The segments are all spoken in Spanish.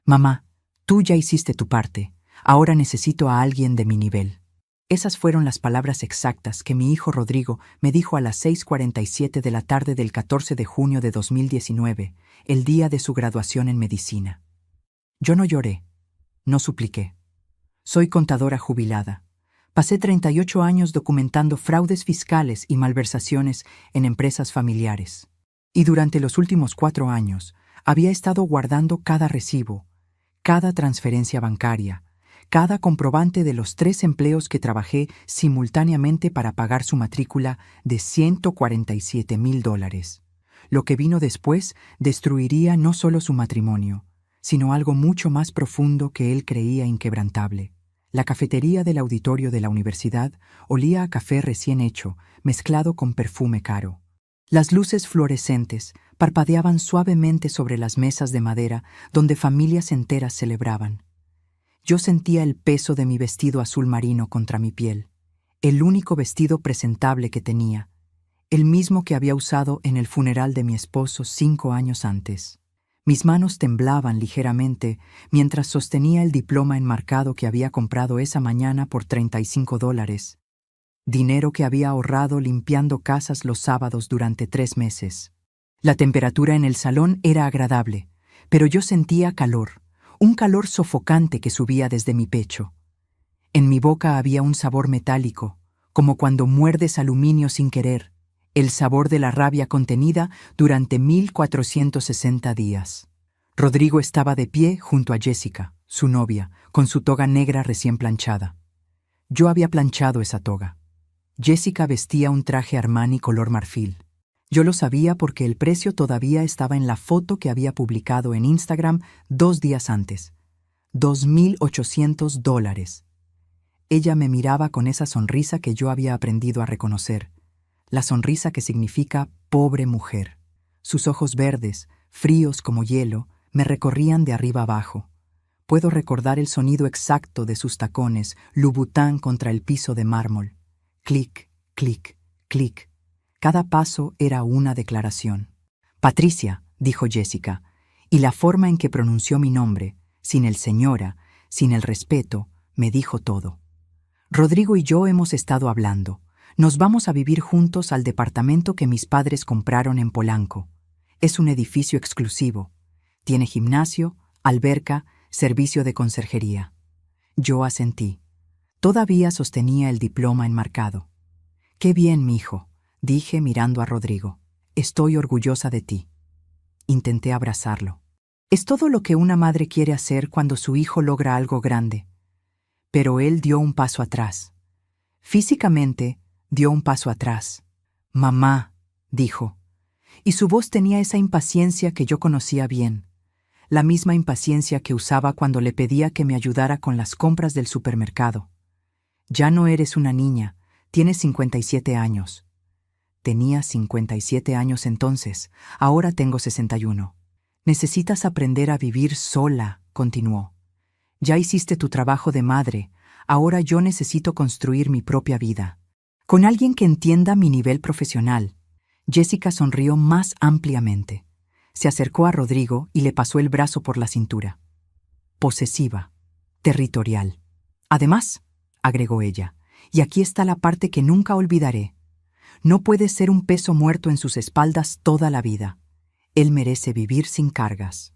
Mamá, tú ya hiciste tu parte, ahora necesito a alguien de mi nivel. Esas fueron las palabras exactas que mi hijo Rodrigo me dijo a las 6:47 de la tarde del 14 de junio de 2019, el día de su graduación en medicina. Yo no lloré, no supliqué. Soy contadora jubilada. Pasé 38 años documentando fraudes fiscales y malversaciones en empresas familiares. Y durante los últimos 4 años había estado guardando cada recibo, cada transferencia bancaria, cada comprobante de los 3 empleos que trabajé simultáneamente para pagar su matrícula de $147,000. Lo que vino después destruiría no solo su matrimonio, sino algo mucho más profundo que él creía inquebrantable. La cafetería del auditorio de la universidad olía a café recién hecho, mezclado con perfume caro. Las luces fluorescentes parpadeaban suavemente sobre las mesas de madera donde familias enteras celebraban. Yo sentía el peso de mi vestido azul marino contra mi piel, el único vestido presentable que tenía, el mismo que había usado en el funeral de mi esposo 5 años antes. Mis manos temblaban ligeramente mientras sostenía el diploma enmarcado que había comprado esa mañana por $35, dinero que había ahorrado limpiando casas los sábados durante 3 meses. La temperatura en el salón era agradable, pero yo sentía calor, un calor sofocante que subía desde mi pecho. En mi boca había un sabor metálico, como cuando muerdes aluminio sin querer, el sabor de la rabia contenida durante 1460 días. Rodrigo estaba de pie junto a Jessica, su novia, con su toga negra recién planchada. Yo había planchado esa toga. Jessica vestía un traje Armani color marfil. Yo lo sabía porque el precio todavía estaba en la foto que había publicado en Instagram 2 días antes. $2,800. Ella me miraba con esa sonrisa que yo había aprendido a reconocer. La sonrisa que significa pobre mujer. Sus ojos verdes, fríos como hielo, me recorrían de arriba abajo. Puedo recordar el sonido exacto de sus tacones, Louboutin contra el piso de mármol. Clic, clic, clic. Cada paso era una declaración. Patricia, dijo Jessica, y la forma en que pronunció mi nombre, sin el señora, sin el respeto, me dijo todo. Rodrigo y yo hemos estado hablando. Nos vamos a vivir juntos al departamento que mis padres compraron en Polanco. Es un edificio exclusivo. Tiene gimnasio, alberca, servicio de conserjería. Yo asentí. Todavía sostenía el diploma enmarcado. «Qué bien, mijo», dije mirando a Rodrigo. «Estoy orgullosa de ti». Intenté abrazarlo. Es todo lo que una madre quiere hacer cuando su hijo logra algo grande. Pero él dio un paso atrás. Físicamente, dio un paso atrás. «Mamá», dijo. Y su voz tenía esa impaciencia que yo conocía bien. La misma impaciencia que usaba cuando le pedía que me ayudara con las compras del supermercado. «Ya no eres una niña, tienes 57 años». Tenía 57 años entonces, ahora tengo 61. «Necesitas aprender a vivir sola», continuó. «Ya hiciste tu trabajo de madre, ahora yo necesito construir mi propia vida. Con alguien que entienda mi nivel profesional». Jessica sonrió más ampliamente. Se acercó a Rodrigo y le pasó el brazo por la cintura. «Posesiva, territorial. Además», agregó ella, «y aquí está la parte que nunca olvidaré. No puedes ser un peso muerto en sus espaldas toda la vida. Él merece vivir sin cargas».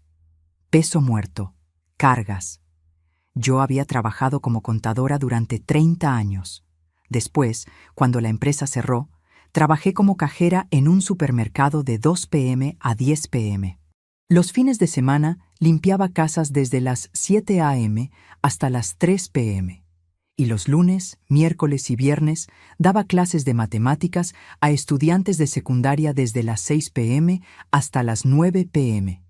Peso muerto, cargas. Yo había trabajado como contadora durante 30 años. Después, cuando la empresa cerró, trabajé como cajera en un supermercado de 2 p.m. a 10 p.m. Los fines de semana limpiaba casas desde las 7 a.m. hasta las 3 p.m. Y los lunes, miércoles y viernes daba clases de matemáticas a estudiantes de secundaria desde las 6 p.m. hasta las 9 p.m.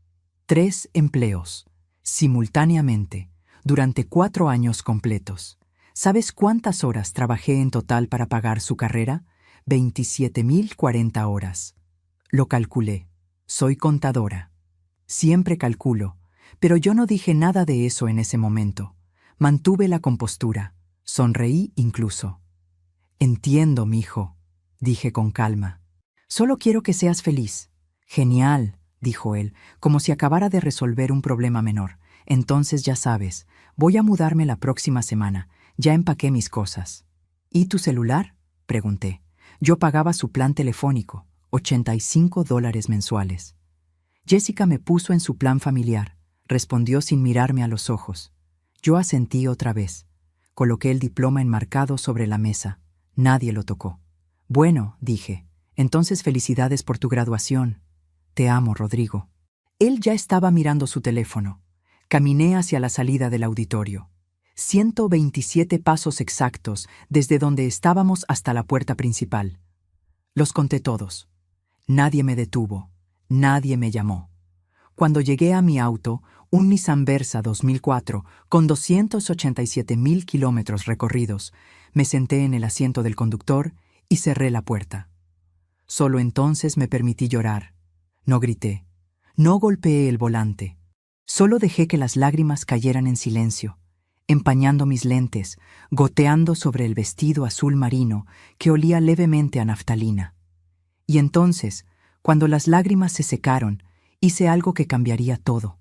3 empleos, simultáneamente, durante 4 años completos. ¿Sabes cuántas horas trabajé en total para pagar su carrera? 27,040 horas. Lo calculé. Soy contadora. Siempre calculo, pero yo no dije nada de eso en ese momento. Mantuve la compostura. Sonreí incluso. «Entiendo, mijo», dije con calma. «Solo quiero que seas feliz». «Genial», dijo él, como si acabara de resolver un problema menor. Entonces ya sabes, voy a mudarme la próxima semana. Ya empaqué mis cosas. ¿Y tu celular?, pregunté. Yo pagaba su plan telefónico, $85 mensuales. Jessica me puso en su plan familiar, respondió sin mirarme a los ojos. Yo asentí otra vez. Coloqué el diploma enmarcado sobre la mesa. Nadie lo tocó. Bueno, dije, entonces felicidades por tu graduación. Te amo, Rodrigo. Él ya estaba mirando su teléfono. Caminé hacia la salida del auditorio. 127 pasos exactos desde donde estábamos hasta la puerta principal. Los conté todos. Nadie me detuvo. Nadie me llamó. Cuando llegué a mi auto, un Nissan Versa 2004, con 287,000 kilómetros recorridos, me senté en el asiento del conductor y cerré la puerta. Solo entonces me permití llorar. No grité. No golpeé el volante. Solo dejé que las lágrimas cayeran en silencio, empañando mis lentes, goteando sobre el vestido azul marino que olía levemente a naftalina. Y entonces, cuando las lágrimas se secaron, hice algo que cambiaría todo.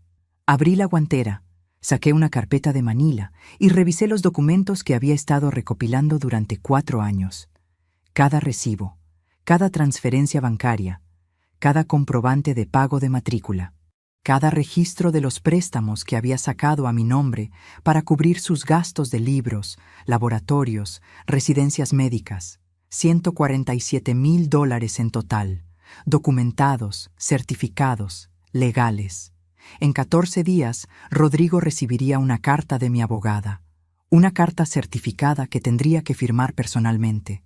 Abrí la guantera, saqué una carpeta de Manila y revisé los documentos que había estado recopilando durante 4 años. Cada recibo, cada transferencia bancaria, cada comprobante de pago de matrícula, cada registro de los préstamos que había sacado a mi nombre para cubrir sus gastos de libros, laboratorios, residencias médicas. $147,000 en total, documentados, certificados, legales. En 14 días, Rodrigo recibiría una carta de mi abogada, una carta certificada que tendría que firmar personalmente.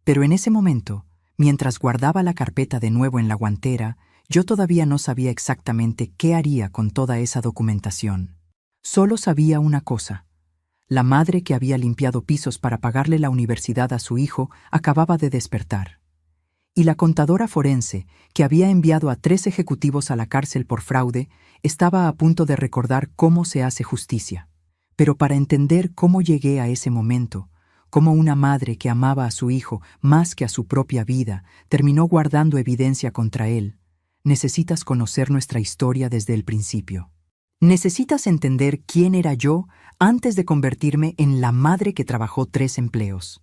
Pero en ese momento, mientras guardaba la carpeta de nuevo en la guantera, yo todavía no sabía exactamente qué haría con toda esa documentación. Solo sabía una cosa. La madre que había limpiado pisos para pagarle la universidad a su hijo acababa de despertar. Y la contadora forense, que había enviado a 3 ejecutivos a la cárcel por fraude, estaba a punto de recordar cómo se hace justicia. Pero para entender cómo llegué a ese momento, cómo una madre que amaba a su hijo más que a su propia vida terminó guardando evidencia contra él, necesitas conocer nuestra historia desde el principio. Necesitas entender quién era yo antes de convertirme en la madre que trabajó 3 empleos.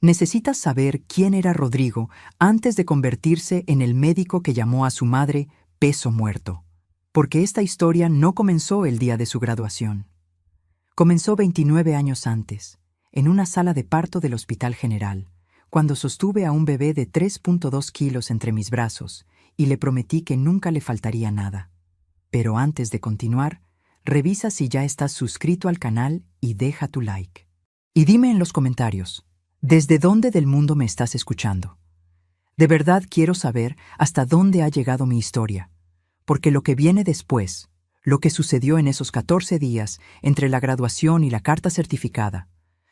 Necesitas saber quién era Rodrigo antes de convertirse en el médico que llamó a su madre peso muerto. Porque esta historia no comenzó el día de su graduación. Comenzó 29 años antes, en una sala de parto del Hospital General, cuando sostuve a un bebé de 3.2 kilos entre mis brazos y le prometí que nunca le faltaría nada. Pero antes de continuar, revisa si ya estás suscrito al canal y deja tu like. Y dime en los comentarios, ¿desde dónde del mundo me estás escuchando? De verdad quiero saber hasta dónde ha llegado mi historia, porque lo que viene después, lo que sucedió en esos 14 días entre la graduación y la carta certificada,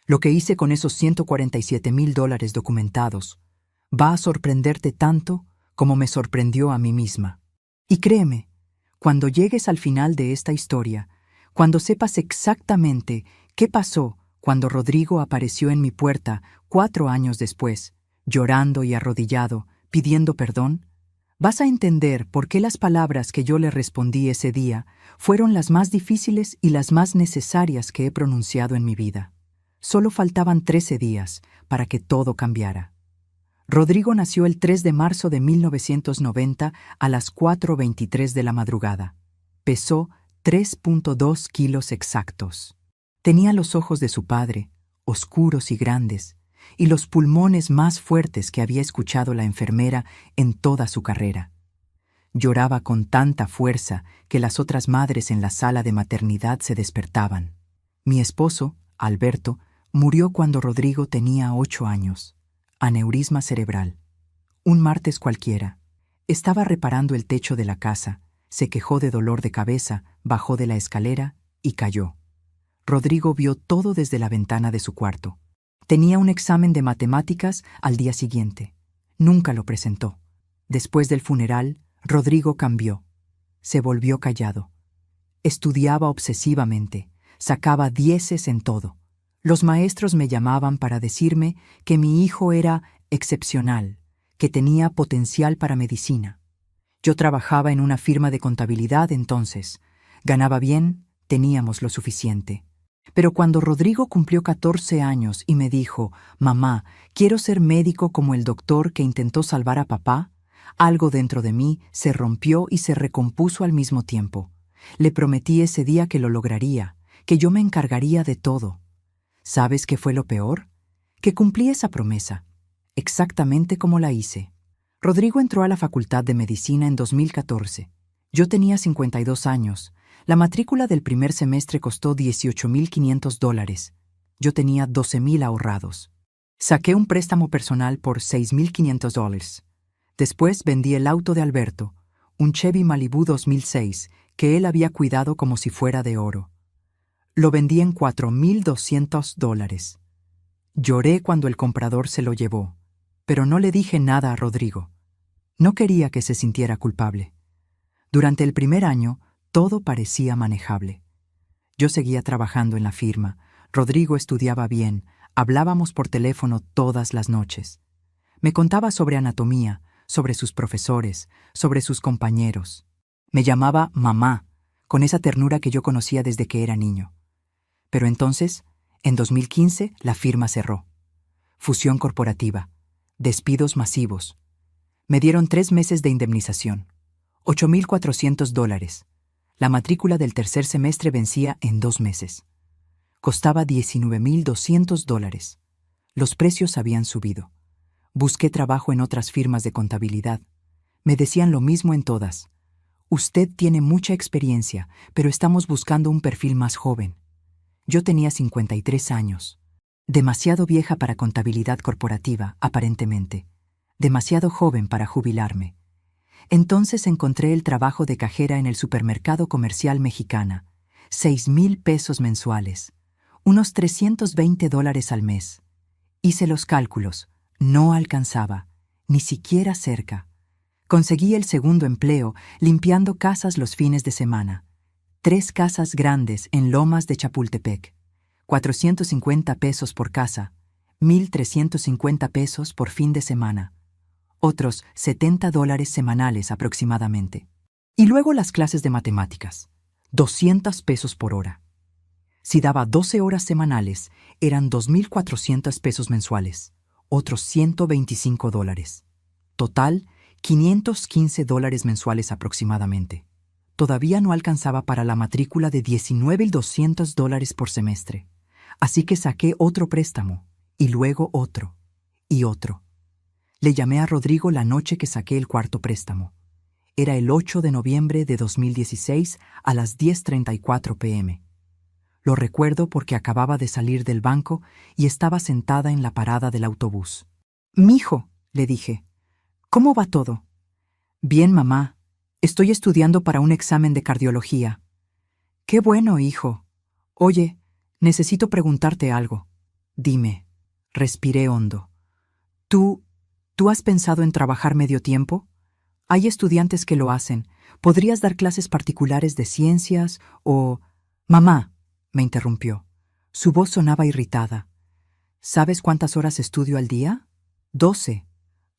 lo que hice con esos $147,000 documentados, va a sorprenderte tanto como me sorprendió a mí misma. Y créeme, cuando llegues al final de esta historia, cuando sepas exactamente qué pasó cuando Rodrigo apareció en mi puerta 4 años después, llorando y arrodillado, pidiendo perdón, vas a entender por qué las palabras que yo le respondí ese día fueron las más difíciles y las más necesarias que he pronunciado en mi vida. Solo faltaban 13 días para que todo cambiara. Rodrigo nació el 3 de marzo de 1990 a las 4:23 de la madrugada. Pesó 3.2 kilos exactos. Tenía los ojos de su padre, oscuros y grandes, y los pulmones más fuertes que había escuchado la enfermera en toda su carrera. Lloraba con tanta fuerza que las otras madres en la sala de maternidad se despertaban. Mi esposo, Alberto, murió cuando Rodrigo tenía 8 años. Aneurisma cerebral. Un martes cualquiera. Estaba reparando el techo de la casa, se quejó de dolor de cabeza, bajó de la escalera y cayó. Rodrigo vio todo desde la ventana de su cuarto. Tenía un examen de matemáticas al día siguiente. Nunca lo presentó. Después del funeral, Rodrigo cambió. Se volvió callado. Estudiaba obsesivamente, sacaba 10 en todo. Los maestros me llamaban para decirme que mi hijo era excepcional, que tenía potencial para medicina. Yo trabajaba en una firma de contabilidad entonces. Ganaba bien, teníamos lo suficiente. Pero cuando Rodrigo cumplió 14 años y me dijo, «Mamá, quiero ser médico como el doctor que intentó salvar a papá», algo dentro de mí se rompió y se recompuso al mismo tiempo. Le prometí ese día que lo lograría, que yo me encargaría de todo. ¿Sabes qué fue lo peor? Que cumplí esa promesa, exactamente como la hice. Rodrigo entró a la Facultad de Medicina en 2014. Yo tenía 52 años. La matrícula del primer semestre costó $18,500. Yo tenía 12,000 ahorrados. Saqué un préstamo personal por $6,500. Después vendí el auto de Alberto, un Chevy Malibu 2006, que él había cuidado como si fuera de oro. Lo vendí en $4,200. Lloré cuando el comprador se lo llevó, pero no le dije nada a Rodrigo. No quería que se sintiera culpable. Durante el primer año, todo parecía manejable. Yo seguía trabajando en la firma, Rodrigo estudiaba bien, hablábamos por teléfono todas las noches. Me contaba sobre anatomía, sobre sus profesores, sobre sus compañeros. Me llamaba mamá, con esa ternura que yo conocía desde que era niño. Pero entonces, en 2015, la firma cerró. Fusión corporativa, despidos masivos. Me dieron 3 meses de indemnización, $8,400. La matrícula del tercer semestre vencía en 2 meses. Costaba $19,200. Los precios habían subido. Busqué trabajo en otras firmas de contabilidad. Me decían lo mismo en todas. Usted tiene mucha experiencia, pero estamos buscando un perfil más joven. Yo tenía 53 años. Demasiado vieja para contabilidad corporativa, aparentemente. Demasiado joven para jubilarme. Entonces encontré el trabajo de cajera en el supermercado comercial Mexicana. $6,000 mensuales. Unos $320 al mes. Hice los cálculos. No alcanzaba. Ni siquiera cerca. Conseguí el segundo empleo limpiando casas los fines de semana. 3 casas grandes en Lomas de Chapultepec. $450 por casa. $1,350 por fin de semana. Otros $70 semanales aproximadamente. Y luego las clases de matemáticas. $200 por hora. Si daba 12 horas semanales, eran $2,400 mensuales. Otros $125. Total, $515 mensuales aproximadamente. Todavía no alcanzaba para la matrícula de $19,200 por semestre. Así que saqué otro préstamo, y luego otro, y otro. Le llamé a Rodrigo la noche que saqué el cuarto préstamo. Era el 8 de noviembre de 2016 a las 10:34 p.m. Lo recuerdo porque acababa de salir del banco y estaba sentada en la parada del autobús. «Mijo», le dije, «¿cómo va todo?» «Bien, mamá. Estoy estudiando para un examen de cardiología». «Qué bueno, hijo. Oye, necesito preguntarte algo». «Dime». Respiré hondo. ¿Tú has pensado en trabajar medio tiempo? Hay estudiantes que lo hacen. ¿Podrías dar clases particulares de ciencias o...» «Mamá», me interrumpió. Su voz sonaba irritada. «¿Sabes cuántas horas estudio al día? 12.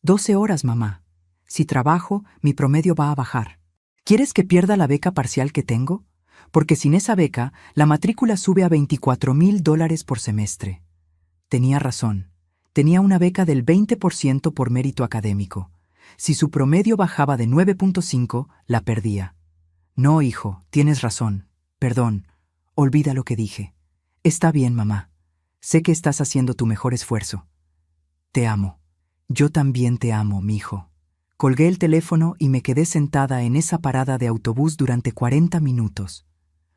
12 horas, mamá. Si trabajo, mi promedio va a bajar. ¿Quieres que pierda la beca parcial que tengo? Porque sin esa beca, la matrícula sube a $24,000 por semestre». Tenía razón. Tenía una beca del 20% por mérito académico. Si su promedio bajaba de 9.5, la perdía. «No, hijo, tienes razón. Perdón. Olvida lo que dije. Está bien, mamá. Sé que estás haciendo tu mejor esfuerzo. Te amo». «Yo también te amo, mijo». Colgué el teléfono y me quedé sentada en esa parada de autobús durante 40 minutos.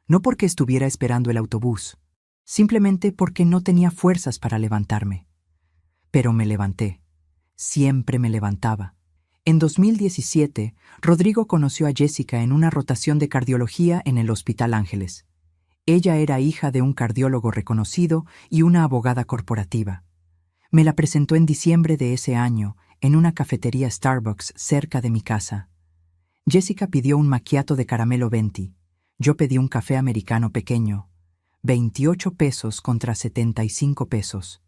No porque estuviera esperando el autobús, simplemente porque no tenía fuerzas para levantarme. Pero me levanté. Siempre me levantaba. En 2017, Rodrigo conoció a Jessica en una rotación de cardiología en el Hospital Ángeles. Ella era hija de un cardiólogo reconocido y una abogada corporativa. Me la presentó en diciembre de ese año, en una cafetería Starbucks cerca de mi casa. Jessica pidió un macchiato de caramelo venti. Yo pedí un café americano pequeño. $28 contra $75.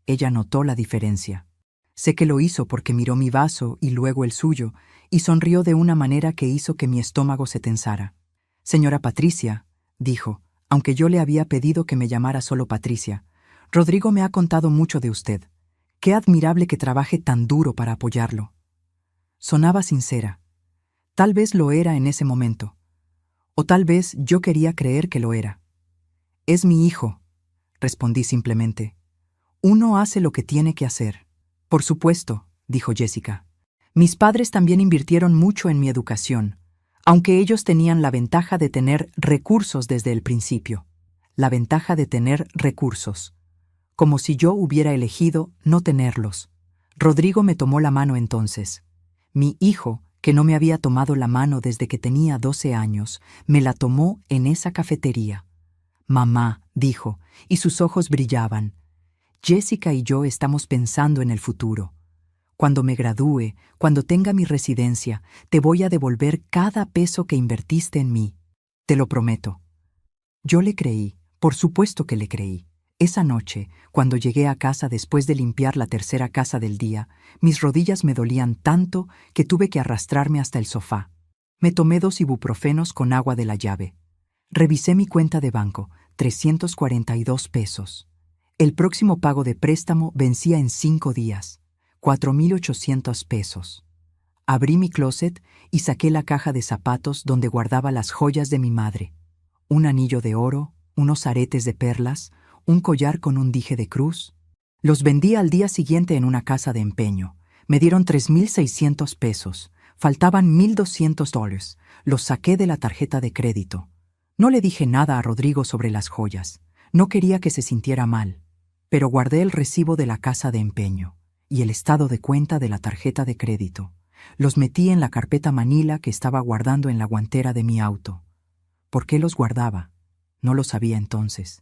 Ella notó la diferencia. Sé que lo hizo porque miró mi vaso y luego el suyo, y sonrió de una manera que hizo que mi estómago se tensara. «Señora Patricia», dijo, aunque yo le había pedido que me llamara solo Patricia. Rodrigo me ha contado mucho de usted. Qué admirable que trabaje tan duro para apoyarlo. Sonaba sincera. Tal vez lo era en ese momento. O tal vez yo quería creer que lo era. Es mi hijo, respondí simplemente. Uno hace lo que tiene que hacer. Por supuesto, dijo Jessica. Mis padres también invirtieron mucho en mi educación, aunque ellos tenían la ventaja de tener recursos desde el principio. La ventaja de tener recursos. Como si yo hubiera elegido no tenerlos. Rodrigo me tomó la mano entonces. Mi hijo, que no me había tomado la mano desde que tenía 12 años, me la tomó en esa cafetería. Mamá, dijo, y sus ojos brillaban. Jessica y yo estamos pensando en el futuro. Cuando me gradúe, cuando tenga mi residencia, te voy a devolver cada peso que invertiste en mí. Te lo prometo. Yo le creí, por supuesto que le creí. Esa noche, cuando llegué a casa después de limpiar la tercera casa del día, mis rodillas me dolían tanto que tuve que arrastrarme hasta el sofá. Me tomé 2 ibuprofenos con agua de la llave. Revisé mi cuenta de banco, 342 pesos. El próximo pago de préstamo vencía en 5 días, 4,800 pesos. Abrí mi closet y saqué la caja de zapatos donde guardaba las joyas de mi madre. Un anillo de oro, unos aretes de perlas, un collar con un dije de cruz. Los vendí al día siguiente en una casa de empeño. Me dieron 3,600 pesos. Faltaban $1,200. Los saqué de la tarjeta de crédito. No le dije nada a Rodrigo sobre las joyas. No quería que se sintiera mal. Pero guardé el recibo de la casa de empeño y el estado de cuenta de la tarjeta de crédito. Los metí en la carpeta manila que estaba guardando en la guantera de mi auto. ¿Por qué los guardaba? No lo sabía entonces.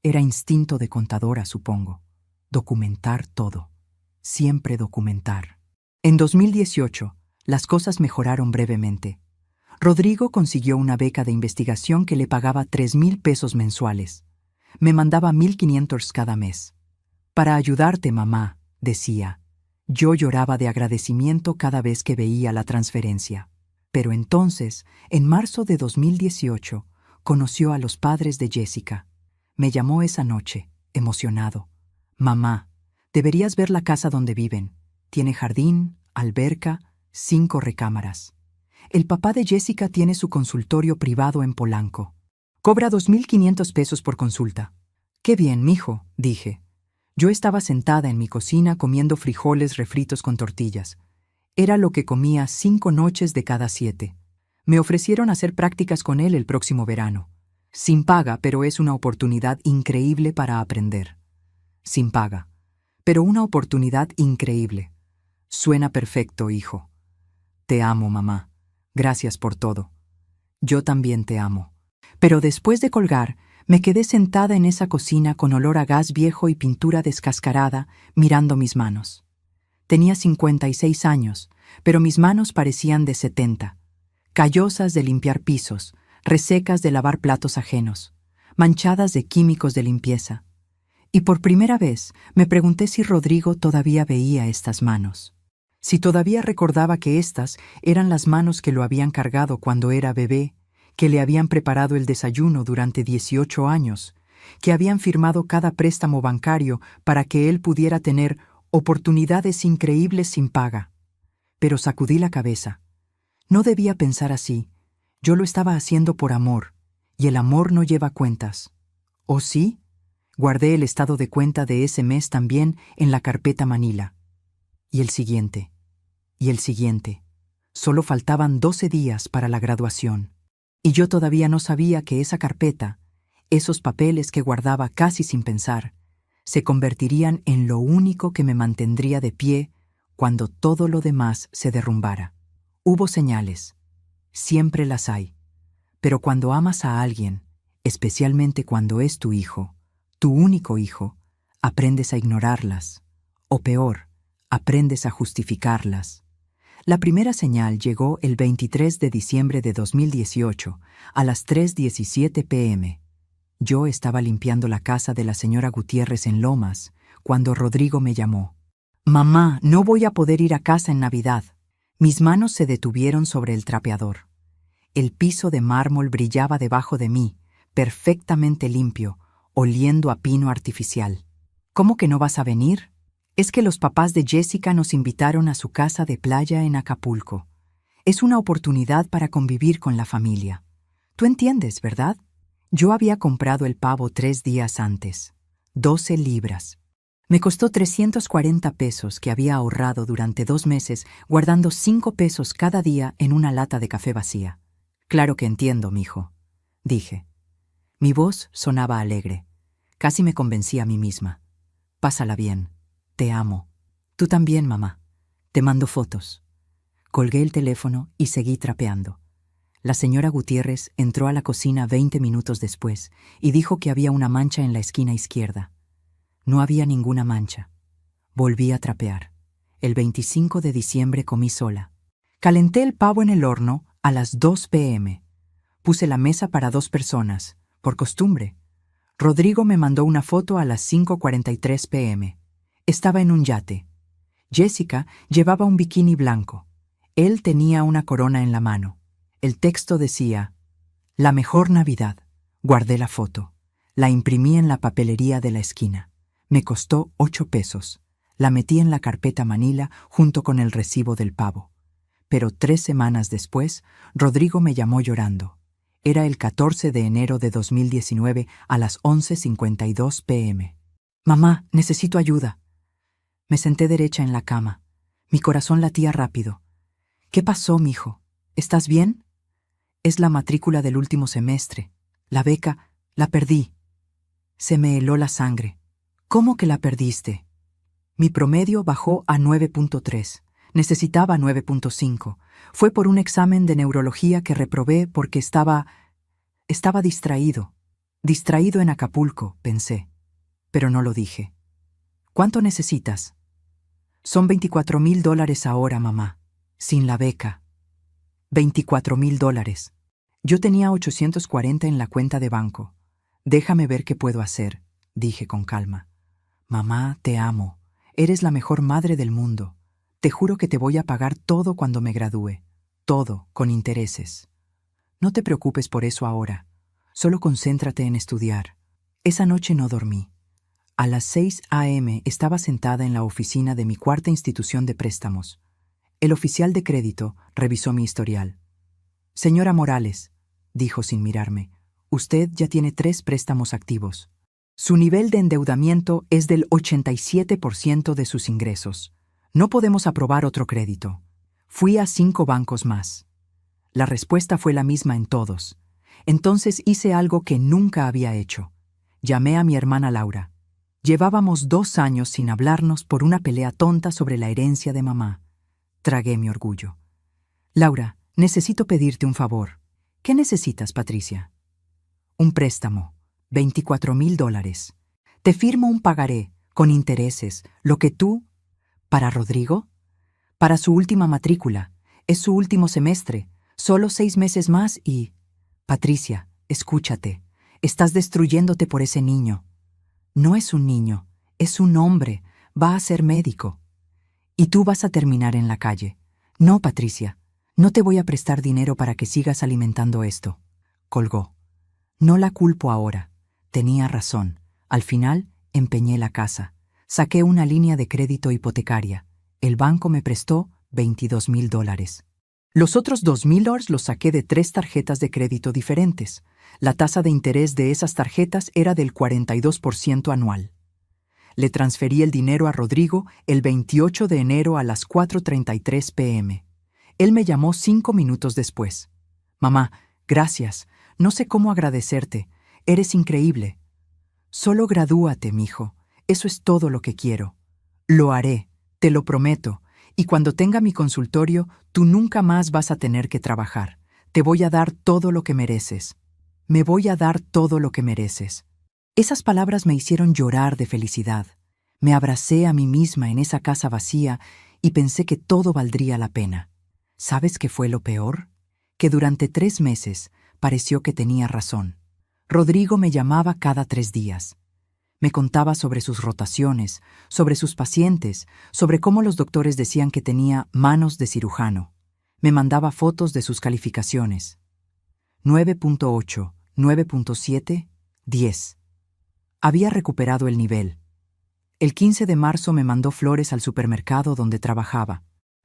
Era instinto de contadora, supongo. Documentar todo. Siempre documentar. En 2018, las cosas mejoraron brevemente. Rodrigo consiguió una beca de investigación que le pagaba 3,000 pesos mensuales. Me mandaba 1,500 cada mes. Para ayudarte, mamá, decía. Yo lloraba de agradecimiento cada vez que veía la transferencia. Pero entonces, en marzo de 2018, conoció a los padres de Jessica. Me llamó esa noche, emocionado. Mamá, deberías ver la casa donde viven. Tiene jardín, alberca, 5 recámaras. El papá de Jessica tiene su consultorio privado en Polanco. Cobra 2,500 pesos por consulta. Qué bien, mijo, dije. Yo estaba sentada en mi cocina comiendo frijoles refritos con tortillas. Era lo que comía 5 noches de cada 7. Me ofrecieron hacer prácticas con él el próximo verano. Sin paga, pero es una oportunidad increíble para aprender. Sin paga, pero una oportunidad increíble. Suena perfecto, hijo. Te amo, mamá. Gracias por todo. Yo también te amo. Pero después de colgar, me quedé sentada en esa cocina con olor a gas viejo y pintura descascarada, mirando mis manos. Tenía 56 años, pero mis manos parecían de 70, callosas de limpiar pisos, resecas de lavar platos ajenos, manchadas de químicos de limpieza. Y por primera vez me pregunté si Rodrigo todavía veía estas manos. Si todavía recordaba que estas eran las manos que lo habían cargado cuando era bebé, que le habían preparado el desayuno durante 18 años, que habían firmado cada préstamo bancario para que él pudiera tener oportunidades increíbles sin paga. Pero sacudí la cabeza. No debía pensar así. Yo lo estaba haciendo por amor, y el amor no lleva cuentas. ¿O sí? Guardé el estado de cuenta de ese mes también en la carpeta manila. Y el siguiente. Y el siguiente. Solo faltaban 12 días para la graduación. Y yo todavía no sabía que esa carpeta, esos papeles que guardaba casi sin pensar, se convertirían en lo único que me mantendría de pie cuando todo lo demás se derrumbara. Hubo señales. Siempre las hay. Pero cuando amas a alguien, especialmente cuando es tu hijo, tu único hijo, aprendes a ignorarlas. O peor, aprendes a justificarlas. La primera señal llegó el 23 de diciembre de 2018, a las 3:17 p.m. Yo estaba limpiando la casa de la señora Gutiérrez en Lomas, cuando Rodrigo me llamó. «Mamá, no voy a poder ir a casa en Navidad». Mis manos se detuvieron sobre el trapeador. El piso de mármol brillaba debajo de mí, perfectamente limpio, oliendo a pino artificial. ¿Cómo que no vas a venir? Es que los papás de Jessica nos invitaron a su casa de playa en Acapulco. Es una oportunidad para convivir con la familia. Tú entiendes, ¿verdad? Yo había comprado el pavo 3 días antes. 12 libras. Me costó 340 pesos que había ahorrado durante 2 meses guardando 5 pesos cada día en una lata de café vacía. Claro que entiendo, mijo, dije. Mi voz sonaba alegre. Casi me convencí a mí misma. Pásala bien. Te amo. Tú también, mamá. Te mando fotos. Colgué el teléfono y seguí trapeando. La señora Gutiérrez entró a la cocina 20 minutos después y dijo que había una mancha en la esquina izquierda. No había ninguna mancha. Volví a trapear. El 25 de diciembre comí sola. Calenté el pavo en el horno a las 2 p.m. Puse la mesa para 2 personas, por costumbre. Rodrigo me mandó una foto a las 5:43 p.m. Estaba en un yate. Jessica llevaba un bikini blanco. Él tenía una corona en la mano. El texto decía: La mejor Navidad. Guardé la foto. La imprimí en la papelería de la esquina. Me costó 8 pesos. La metí en la carpeta Manila junto con el recibo del pavo. Pero 3 semanas después, Rodrigo me llamó llorando. Era el 14 de enero de 2019 a las 11:52 p.m. Mamá, necesito ayuda. Me senté derecha en la cama. Mi corazón latía rápido. ¿Qué pasó, mijo? ¿Estás bien? Es la matrícula del último semestre. La beca, la perdí. Se me heló la sangre. ¿Cómo que la perdiste? Mi promedio bajó a 9.3. Necesitaba 9.5. Fue por un examen de neurología que reprobé porque estaba distraído. Distraído en Acapulco, pensé. Pero no lo dije. ¿Cuánto necesitas? Son $24,000 ahora, mamá. Sin la beca. $24,000. Yo tenía 840 en la cuenta de banco. Déjame ver qué puedo hacer, dije con calma. Mamá, te amo. Eres la mejor madre del mundo. Te juro que te voy a pagar todo cuando me gradúe. Todo, con intereses. No te preocupes por eso ahora. Solo concéntrate en estudiar. Esa noche no dormí. A las 6 a.m. estaba sentada en la oficina de mi cuarta institución de préstamos. El oficial de crédito revisó mi historial. Señora Morales, dijo sin mirarme, usted ya tiene 3 préstamos activos. Su nivel de endeudamiento es del 87% de sus ingresos. No podemos aprobar otro crédito. Fui a 5 bancos más. La respuesta fue la misma en todos. Entonces hice algo que nunca había hecho. Llamé a mi hermana Laura. Llevábamos 2 años sin hablarnos por una pelea tonta sobre la herencia de mamá. Tragué mi orgullo. Laura, necesito pedirte un favor. ¿Qué necesitas, Patricia? Un préstamo. $24,000. Te firmo un pagaré, con intereses, lo que tú... ¿Para Rodrigo? Para su última matrícula. Es su último semestre. Solo 6 meses más y... Patricia, escúchate. Estás destruyéndote por ese niño. No es un niño, es un hombre. Va a ser médico. Y tú vas a terminar en la calle. No, Patricia, no te voy a prestar dinero para que sigas alimentando esto. Colgó. No la culpo ahora. Tenía razón. Al final, empeñé la casa. Saqué una línea de crédito hipotecaria. El banco me prestó $22,000. Los otros $2,000 los saqué de 3 tarjetas de crédito diferentes. La tasa de interés de esas tarjetas era del 42% anual. Le transferí el dinero a Rodrigo el 28 de enero a las 4:33 p.m. Él me llamó 5 minutos después. Mamá, gracias. No sé cómo agradecerte. Eres increíble. Solo gradúate, mijo. Eso es todo lo que quiero. Lo haré, te lo prometo. Y cuando tenga mi consultorio, tú nunca más vas a tener que trabajar. Te voy a dar todo lo que mereces. Me voy a dar todo lo que mereces. Esas palabras me hicieron llorar de felicidad. Me abracé a mí misma en esa casa vacía y pensé que todo valdría la pena. ¿Sabes qué fue lo peor? Que durante 3 meses pareció que tenía razón. Rodrigo me llamaba cada 3 días. Me contaba sobre sus rotaciones, sobre sus pacientes, sobre cómo los doctores decían que tenía manos de cirujano. Me mandaba fotos de sus calificaciones. 9.8, 9.7, 10. Había recuperado el nivel. El 15 de marzo me mandó flores al supermercado donde trabajaba.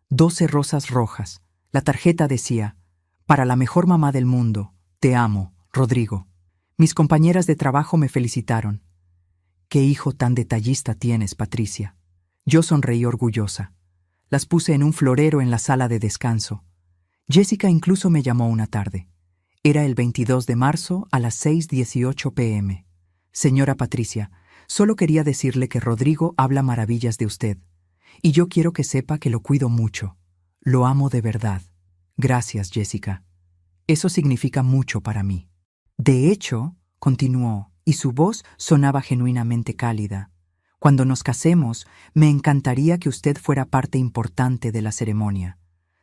12 rosas rojas. La tarjeta decía: para la mejor mamá del mundo, te amo, Rodrigo. Mis compañeras de trabajo me felicitaron. Qué hijo tan detallista tienes, Patricia. Yo sonreí orgullosa. Las puse en un florero en la sala de descanso. Jessica incluso me llamó una tarde. Era el 22 de marzo a las 6:18 p.m. Señora Patricia, solo quería decirle que Rodrigo habla maravillas de usted. Y yo quiero que sepa que lo cuido mucho. Lo amo de verdad. Gracias, Jessica. Eso significa mucho para mí. De hecho, continuó, y su voz sonaba genuinamente cálida. Cuando nos casemos, me encantaría que usted fuera parte importante de la ceremonia.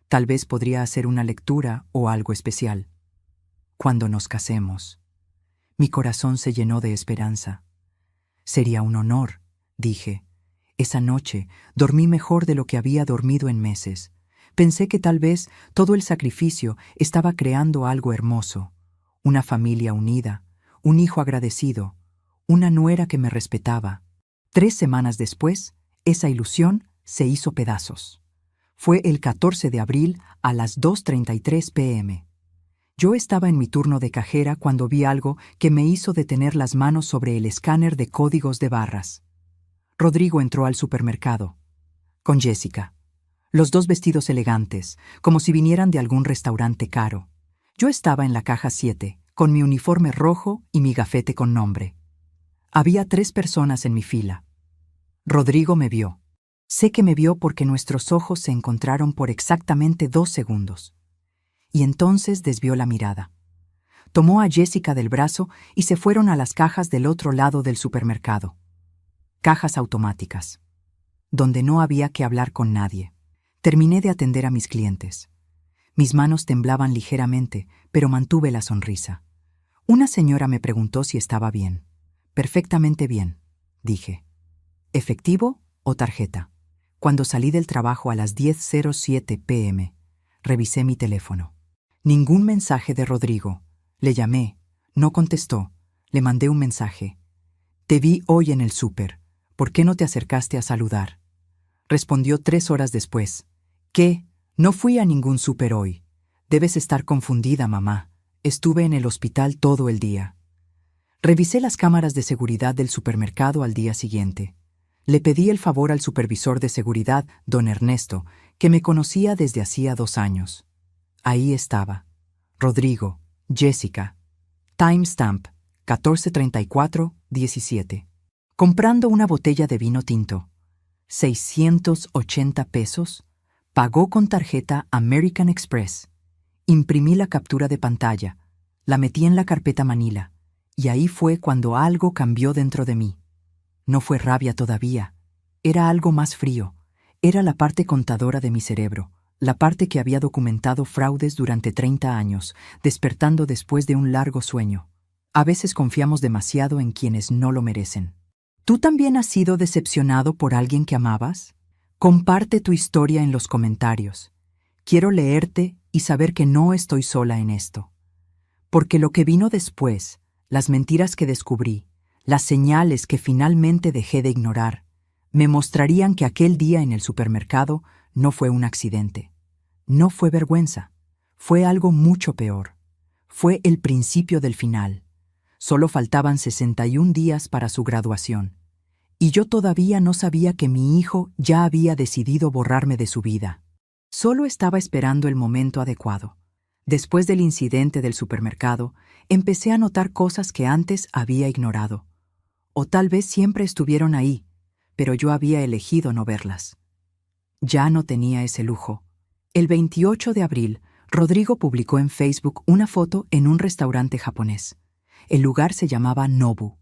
Tal vez podría hacer una lectura o algo especial. Cuando nos casemos. Mi corazón se llenó de esperanza. Sería un honor, dije. Esa noche dormí mejor de lo que había dormido en meses. Pensé que tal vez todo el sacrificio estaba creando algo hermoso. Una familia unida, un hijo agradecido, una nuera que me respetaba. 3 semanas después, esa ilusión se hizo pedazos. Fue el 14 de abril a las 2:33 p.m. Yo estaba en mi turno de cajera cuando vi algo que me hizo detener las manos sobre el escáner de códigos de barras. Rodrigo entró al supermercado. Con Jessica. Los dos vestidos elegantes, como si vinieran de algún restaurante caro. Yo estaba en la caja 7, con mi uniforme rojo y mi gafete con nombre. Había 3 personas en mi fila. Rodrigo me vio. Sé que me vio porque nuestros ojos se encontraron por exactamente 2 segundos. Y entonces desvió la mirada. Tomó a Jessica del brazo y se fueron a las cajas del otro lado del supermercado. Cajas automáticas, donde no había que hablar con nadie. Terminé de atender a mis clientes. Mis manos temblaban ligeramente, pero mantuve la sonrisa. Una señora me preguntó si estaba bien. Perfectamente bien, dije. ¿Efectivo o tarjeta? Cuando salí del trabajo a las 10:07 p.m., revisé mi teléfono. Ningún mensaje de Rodrigo. Le llamé. No contestó. Le mandé un mensaje. Te vi hoy en el súper. ¿Por qué no te acercaste a saludar? Respondió 3 horas después. ¿Qué? No fui a ningún súper hoy. Debes estar confundida, mamá. Estuve en el hospital todo el día. Revisé las cámaras de seguridad del supermercado al día siguiente. Le pedí el favor al supervisor de seguridad, don Ernesto, que me conocía desde hacía 2 años. Ahí estaba. Rodrigo, Jessica. Timestamp, 14:34:17. Comprando una botella de vino tinto. 680 pesos. Pagó con tarjeta American Express. Imprimí la captura de pantalla. La metí en la carpeta Manila. Y ahí fue cuando algo cambió dentro de mí. No fue rabia todavía. Era algo más frío. Era la parte contadora de mi cerebro. La parte que había documentado fraudes durante 30 años, despertando después de un largo sueño. A veces confiamos demasiado en quienes no lo merecen. ¿Tú también has sido decepcionado por alguien que amabas? Comparte tu historia en los comentarios. Quiero leerte y saber que no estoy sola en esto. Porque lo que vino después, las mentiras que descubrí, las señales que finalmente dejé de ignorar, me mostrarían que aquel día en el supermercado no fue un accidente. No fue vergüenza. Fue algo mucho peor. Fue el principio del final. Solo faltaban 61 días para su graduación. Y yo todavía no sabía que mi hijo ya había decidido borrarme de su vida. Solo estaba esperando el momento adecuado. Después del incidente del supermercado, empecé a notar cosas que antes había ignorado. O tal vez siempre estuvieron ahí, pero yo había elegido no verlas. Ya no tenía ese lujo. El 28 de abril, Rodrigo publicó en Facebook una foto en un restaurante japonés. El lugar se llamaba Nobu.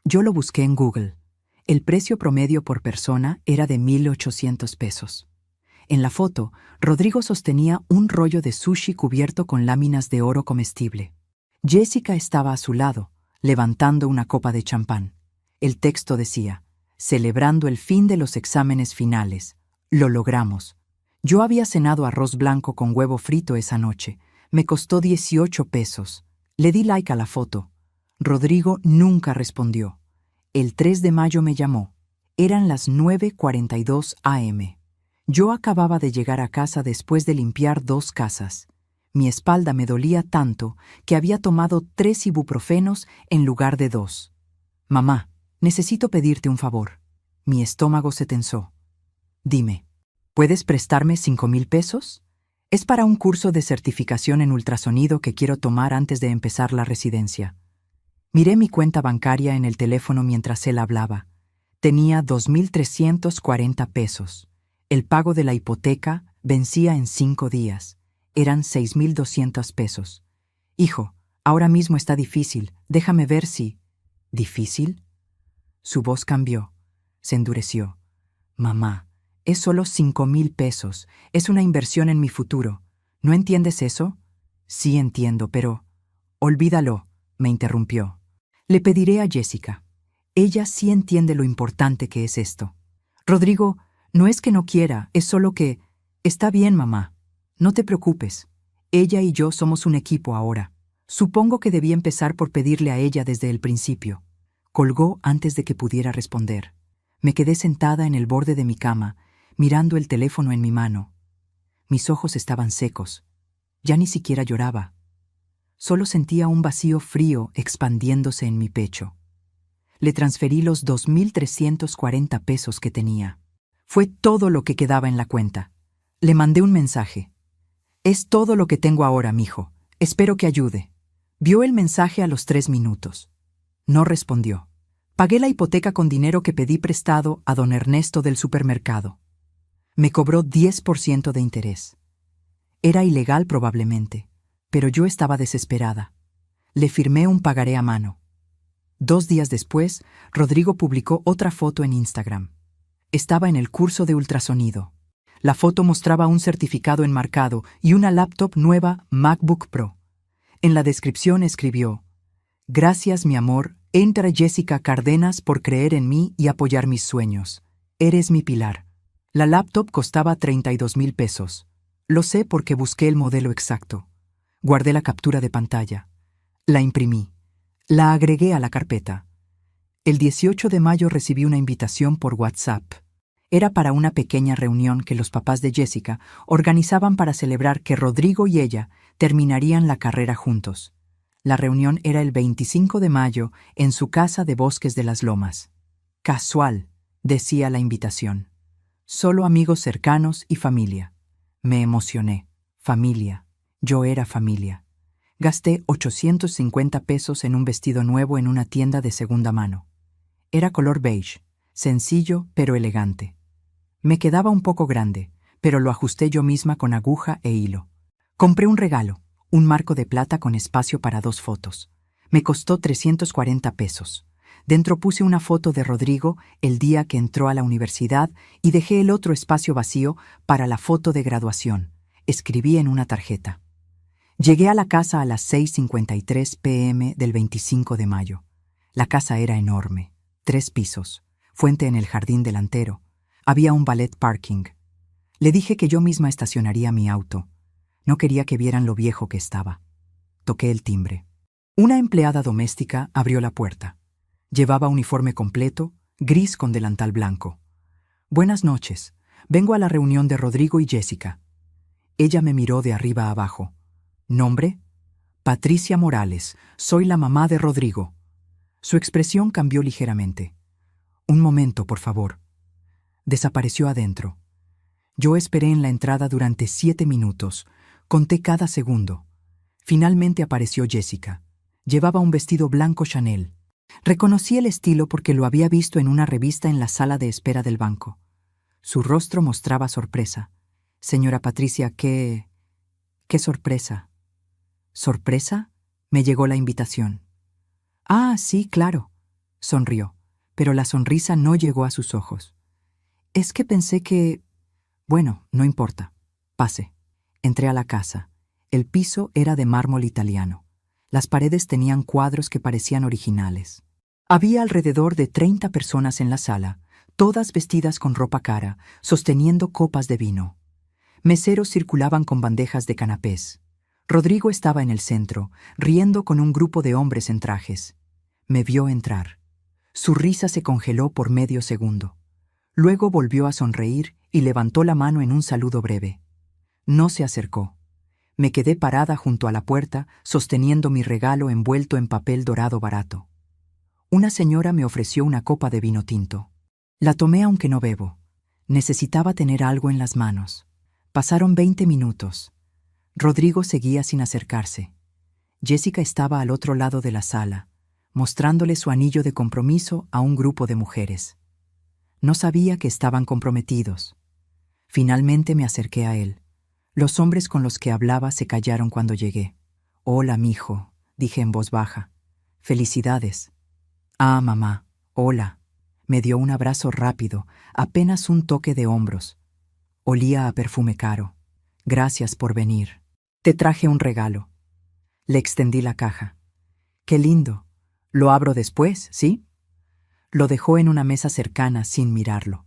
Yo lo busqué en Google. El precio promedio por persona era de 1,800 pesos. En la foto, Rodrigo sostenía un rollo de sushi cubierto con láminas de oro comestible. Jessica estaba a su lado, levantando una copa de champán. El texto decía: celebrando el fin de los exámenes finales. Lo logramos. Yo había cenado arroz blanco con huevo frito esa noche. Me costó 18 pesos. Le di like a la foto. Rodrigo nunca respondió. El 3 de mayo me llamó. Eran las 9:42 am. Yo acababa de llegar a casa después de limpiar 2 casas. Mi espalda me dolía tanto que había tomado 3 ibuprofenos en lugar de 2. Mamá, necesito pedirte un favor. Mi estómago se tensó. Dime, ¿puedes prestarme 5,000 pesos? Es para un curso de certificación en ultrasonido que quiero tomar antes de empezar la residencia. Miré mi cuenta bancaria en el teléfono mientras él hablaba. Tenía 2,340 pesos. El pago de la hipoteca vencía en 5 días. Eran 6,200 pesos. Hijo, ahora mismo está difícil. Déjame ver si... ¿Difícil? Su voz cambió. Se endureció. Mamá, es solo 5,000 pesos. Es una inversión en mi futuro. ¿No entiendes eso? Sí entiendo, pero... Olvídalo, me interrumpió. Le pediré a Jessica. Ella sí entiende lo importante que es esto. Rodrigo, no es que no quiera, es solo que... Está bien, mamá. No te preocupes. Ella y yo somos un equipo ahora. Supongo que debí empezar por pedirle a ella desde el principio. Colgó antes de que pudiera responder. Me quedé sentada en el borde de mi cama, mirando el teléfono en mi mano. Mis ojos estaban secos. Ya ni siquiera lloraba. Solo sentía un vacío frío expandiéndose en mi pecho. Le transferí los 2,340 pesos que tenía. Fue todo lo que quedaba en la cuenta. Le mandé un mensaje. Es todo lo que tengo ahora, mijo. Espero que ayude. Vio el mensaje a los 3 minutos. No respondió. Pagué la hipoteca con dinero que pedí prestado a don Ernesto del supermercado. Me cobró 10% de interés. Era ilegal probablemente, pero yo estaba desesperada. Le firmé un pagaré a mano. 2 días después, Rodrigo publicó otra foto en Instagram. Estaba en el curso de ultrasonido. La foto mostraba un certificado enmarcado y una laptop nueva MacBook Pro. En la descripción escribió: Gracias, mi amor, entra Jessica Cárdenas por creer en mí y apoyar mis sueños. Eres mi pilar. La laptop costaba 32,000 pesos. Lo sé porque busqué el modelo exacto. Guardé la captura de pantalla. La imprimí. La agregué a la carpeta. El 18 de mayo recibí una invitación por WhatsApp. Era para una pequeña reunión que los papás de Jessica organizaban para celebrar que Rodrigo y ella terminarían la carrera juntos. La reunión era el 25 de mayo en su casa de Bosques de las Lomas. Casual, decía la invitación. Solo amigos cercanos y familia. Me emocioné. Familia. Yo era familia. Gasté 850 pesos en un vestido nuevo en una tienda de segunda mano. Era color beige, sencillo pero elegante. Me quedaba un poco grande, pero lo ajusté yo misma con aguja e hilo. Compré un regalo, un marco de plata con espacio para 2 fotos. Me costó 340 pesos. Dentro puse una foto de Rodrigo el día que entró a la universidad y dejé el otro espacio vacío para la foto de graduación. Escribí en una tarjeta. Llegué a la casa a las 6:53 p.m. del 25 de mayo. La casa era enorme, 3 pisos, fuente en el jardín delantero. Había un valet parking. Le dije que yo misma estacionaría mi auto. No quería que vieran lo viejo que estaba. Toqué el timbre. Una empleada doméstica abrió la puerta. Llevaba uniforme completo, gris con delantal blanco. Buenas noches. Vengo a la reunión de Rodrigo y Jessica. Ella me miró de arriba a abajo. ¿Nombre? Patricia Morales. Soy la mamá de Rodrigo. Su expresión cambió ligeramente. Un momento, por favor. Desapareció adentro. Yo esperé en la entrada durante 7 minutos. Conté cada segundo. Finalmente apareció Jessica. Llevaba un vestido blanco Chanel. Reconocí el estilo porque lo había visto en una revista en la sala de espera del banco. Su rostro mostraba sorpresa. Señora Patricia, ¿qué sorpresa? ¿Sorpresa? Me llegó la invitación. Ah, sí, claro. Sonrió, pero la sonrisa no llegó a sus ojos. Es que pensé que... Bueno, no importa. Pase. Entré a la casa. El piso era de mármol italiano. Las paredes tenían cuadros que parecían originales. Había alrededor de 30 personas en la sala, todas vestidas con ropa cara, sosteniendo copas de vino. Meseros circulaban con bandejas de canapés. Rodrigo estaba en el centro, riendo con un grupo de hombres en trajes. Me vio entrar. Su risa se congeló por medio segundo. Luego volvió a sonreír y levantó la mano en un saludo breve. No se acercó. Me quedé parada junto a la puerta, sosteniendo mi regalo envuelto en papel dorado barato. Una señora me ofreció una copa de vino tinto. La tomé aunque no bebo. Necesitaba tener algo en las manos. Pasaron 20 minutos. Rodrigo seguía sin acercarse. Jessica estaba al otro lado de la sala, mostrándole su anillo de compromiso a un grupo de mujeres. No sabía que estaban comprometidos. Finalmente me acerqué a él. Los hombres con los que hablaba se callaron cuando llegué. «Hola, mijo», dije en voz baja. «Felicidades». «Ah, mamá, hola». Me dio un abrazo rápido, apenas un toque de hombros. Olía a perfume caro. «Gracias por venir. Te traje un regalo». Le extendí la caja. «Qué lindo. Lo abro después, ¿sí?» Lo dejó en una mesa cercana sin mirarlo.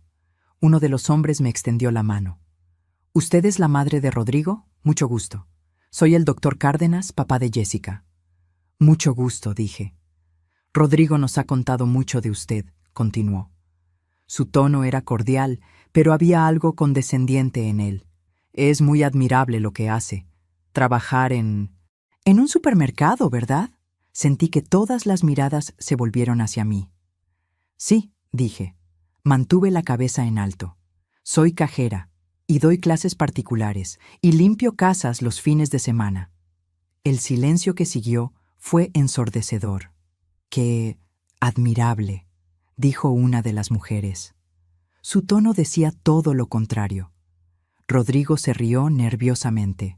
Uno de los hombres me extendió la mano. «¿Usted es la madre de Rodrigo? Mucho gusto. Soy el doctor Cárdenas, papá de Jessica». «Mucho gusto», dije. «Rodrigo nos ha contado mucho de usted», continuó. Su tono era cordial, pero había algo condescendiente en él. «Es muy admirable lo que hace. Trabajar en un supermercado, ¿verdad?» Sentí que todas las miradas se volvieron hacia mí. «Sí», dije. Mantuve la cabeza en alto. «Soy cajera, y doy clases particulares, y limpio casas los fines de semana». El silencio que siguió fue ensordecedor. «Qué admirable», dijo una de las mujeres. Su tono decía todo lo contrario. Rodrigo se rió nerviosamente.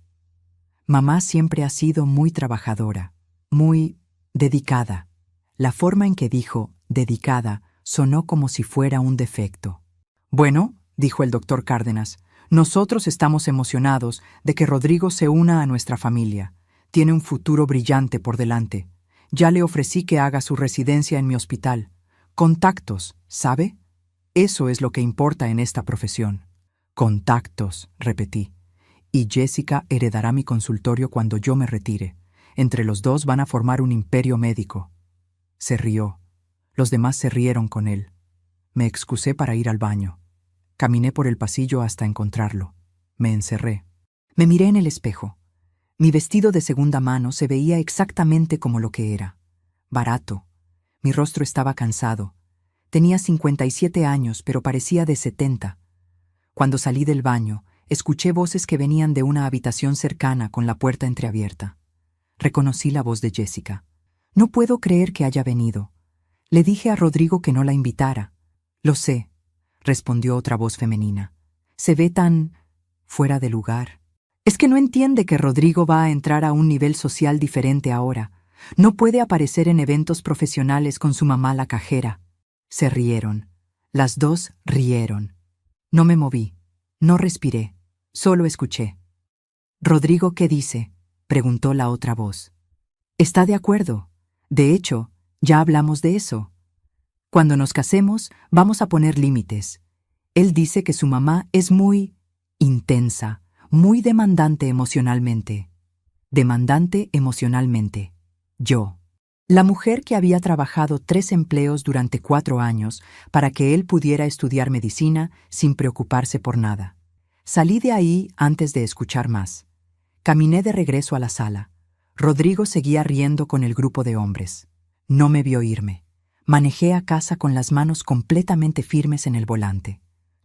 «Mamá siempre ha sido muy trabajadora, muy dedicada». La forma en que dijo «dedicada» sonó como si fuera un defecto. «Bueno», dijo el doctor Cárdenas, «nosotros estamos emocionados de que Rodrigo se una a nuestra familia. Tiene un futuro brillante por delante. Ya le ofrecí que haga su residencia en mi hospital. Contactos, ¿sabe? Eso es lo que importa en esta profesión». «Contactos», repetí. «Y Jessica heredará mi consultorio cuando yo me retire. Entre los dos van a formar un imperio médico». Se rió. Los demás se rieron con él. Me excusé para ir al baño. Caminé por el pasillo hasta encontrarlo. Me encerré. Me miré en el espejo. Mi vestido de segunda mano se veía exactamente como lo que era. Barato. Mi rostro estaba cansado. Tenía 57 años, pero parecía de 70. Cuando salí del baño, escuché voces que venían de una habitación cercana con la puerta entreabierta. Reconocí la voz de Jessica. «No puedo creer que haya venido. Le dije a Rodrigo que no la invitara». «Lo sé», respondió otra voz femenina. «Se ve tan fuera de lugar. Es que no entiende que Rodrigo va a entrar a un nivel social diferente ahora. No puede aparecer en eventos profesionales con su mamá la cajera». Se rieron. Las dos rieron. No me moví. No respiré. Solo escuché. «¿Rodrigo qué dice?», preguntó la otra voz. «Está de acuerdo. De hecho, ya hablamos de eso. Cuando nos casemos, vamos a poner límites. Él dice que su mamá es muy intensa, muy demandante emocionalmente». Demandante emocionalmente. Yo. La mujer que había trabajado 3 empleos durante 4 años para que él pudiera estudiar medicina sin preocuparse por nada. Salí de ahí antes de escuchar más. Caminé de regreso a la sala. Rodrigo seguía riendo con el grupo de hombres. No me vio irme. Manejé a casa con las manos completamente firmes en el volante.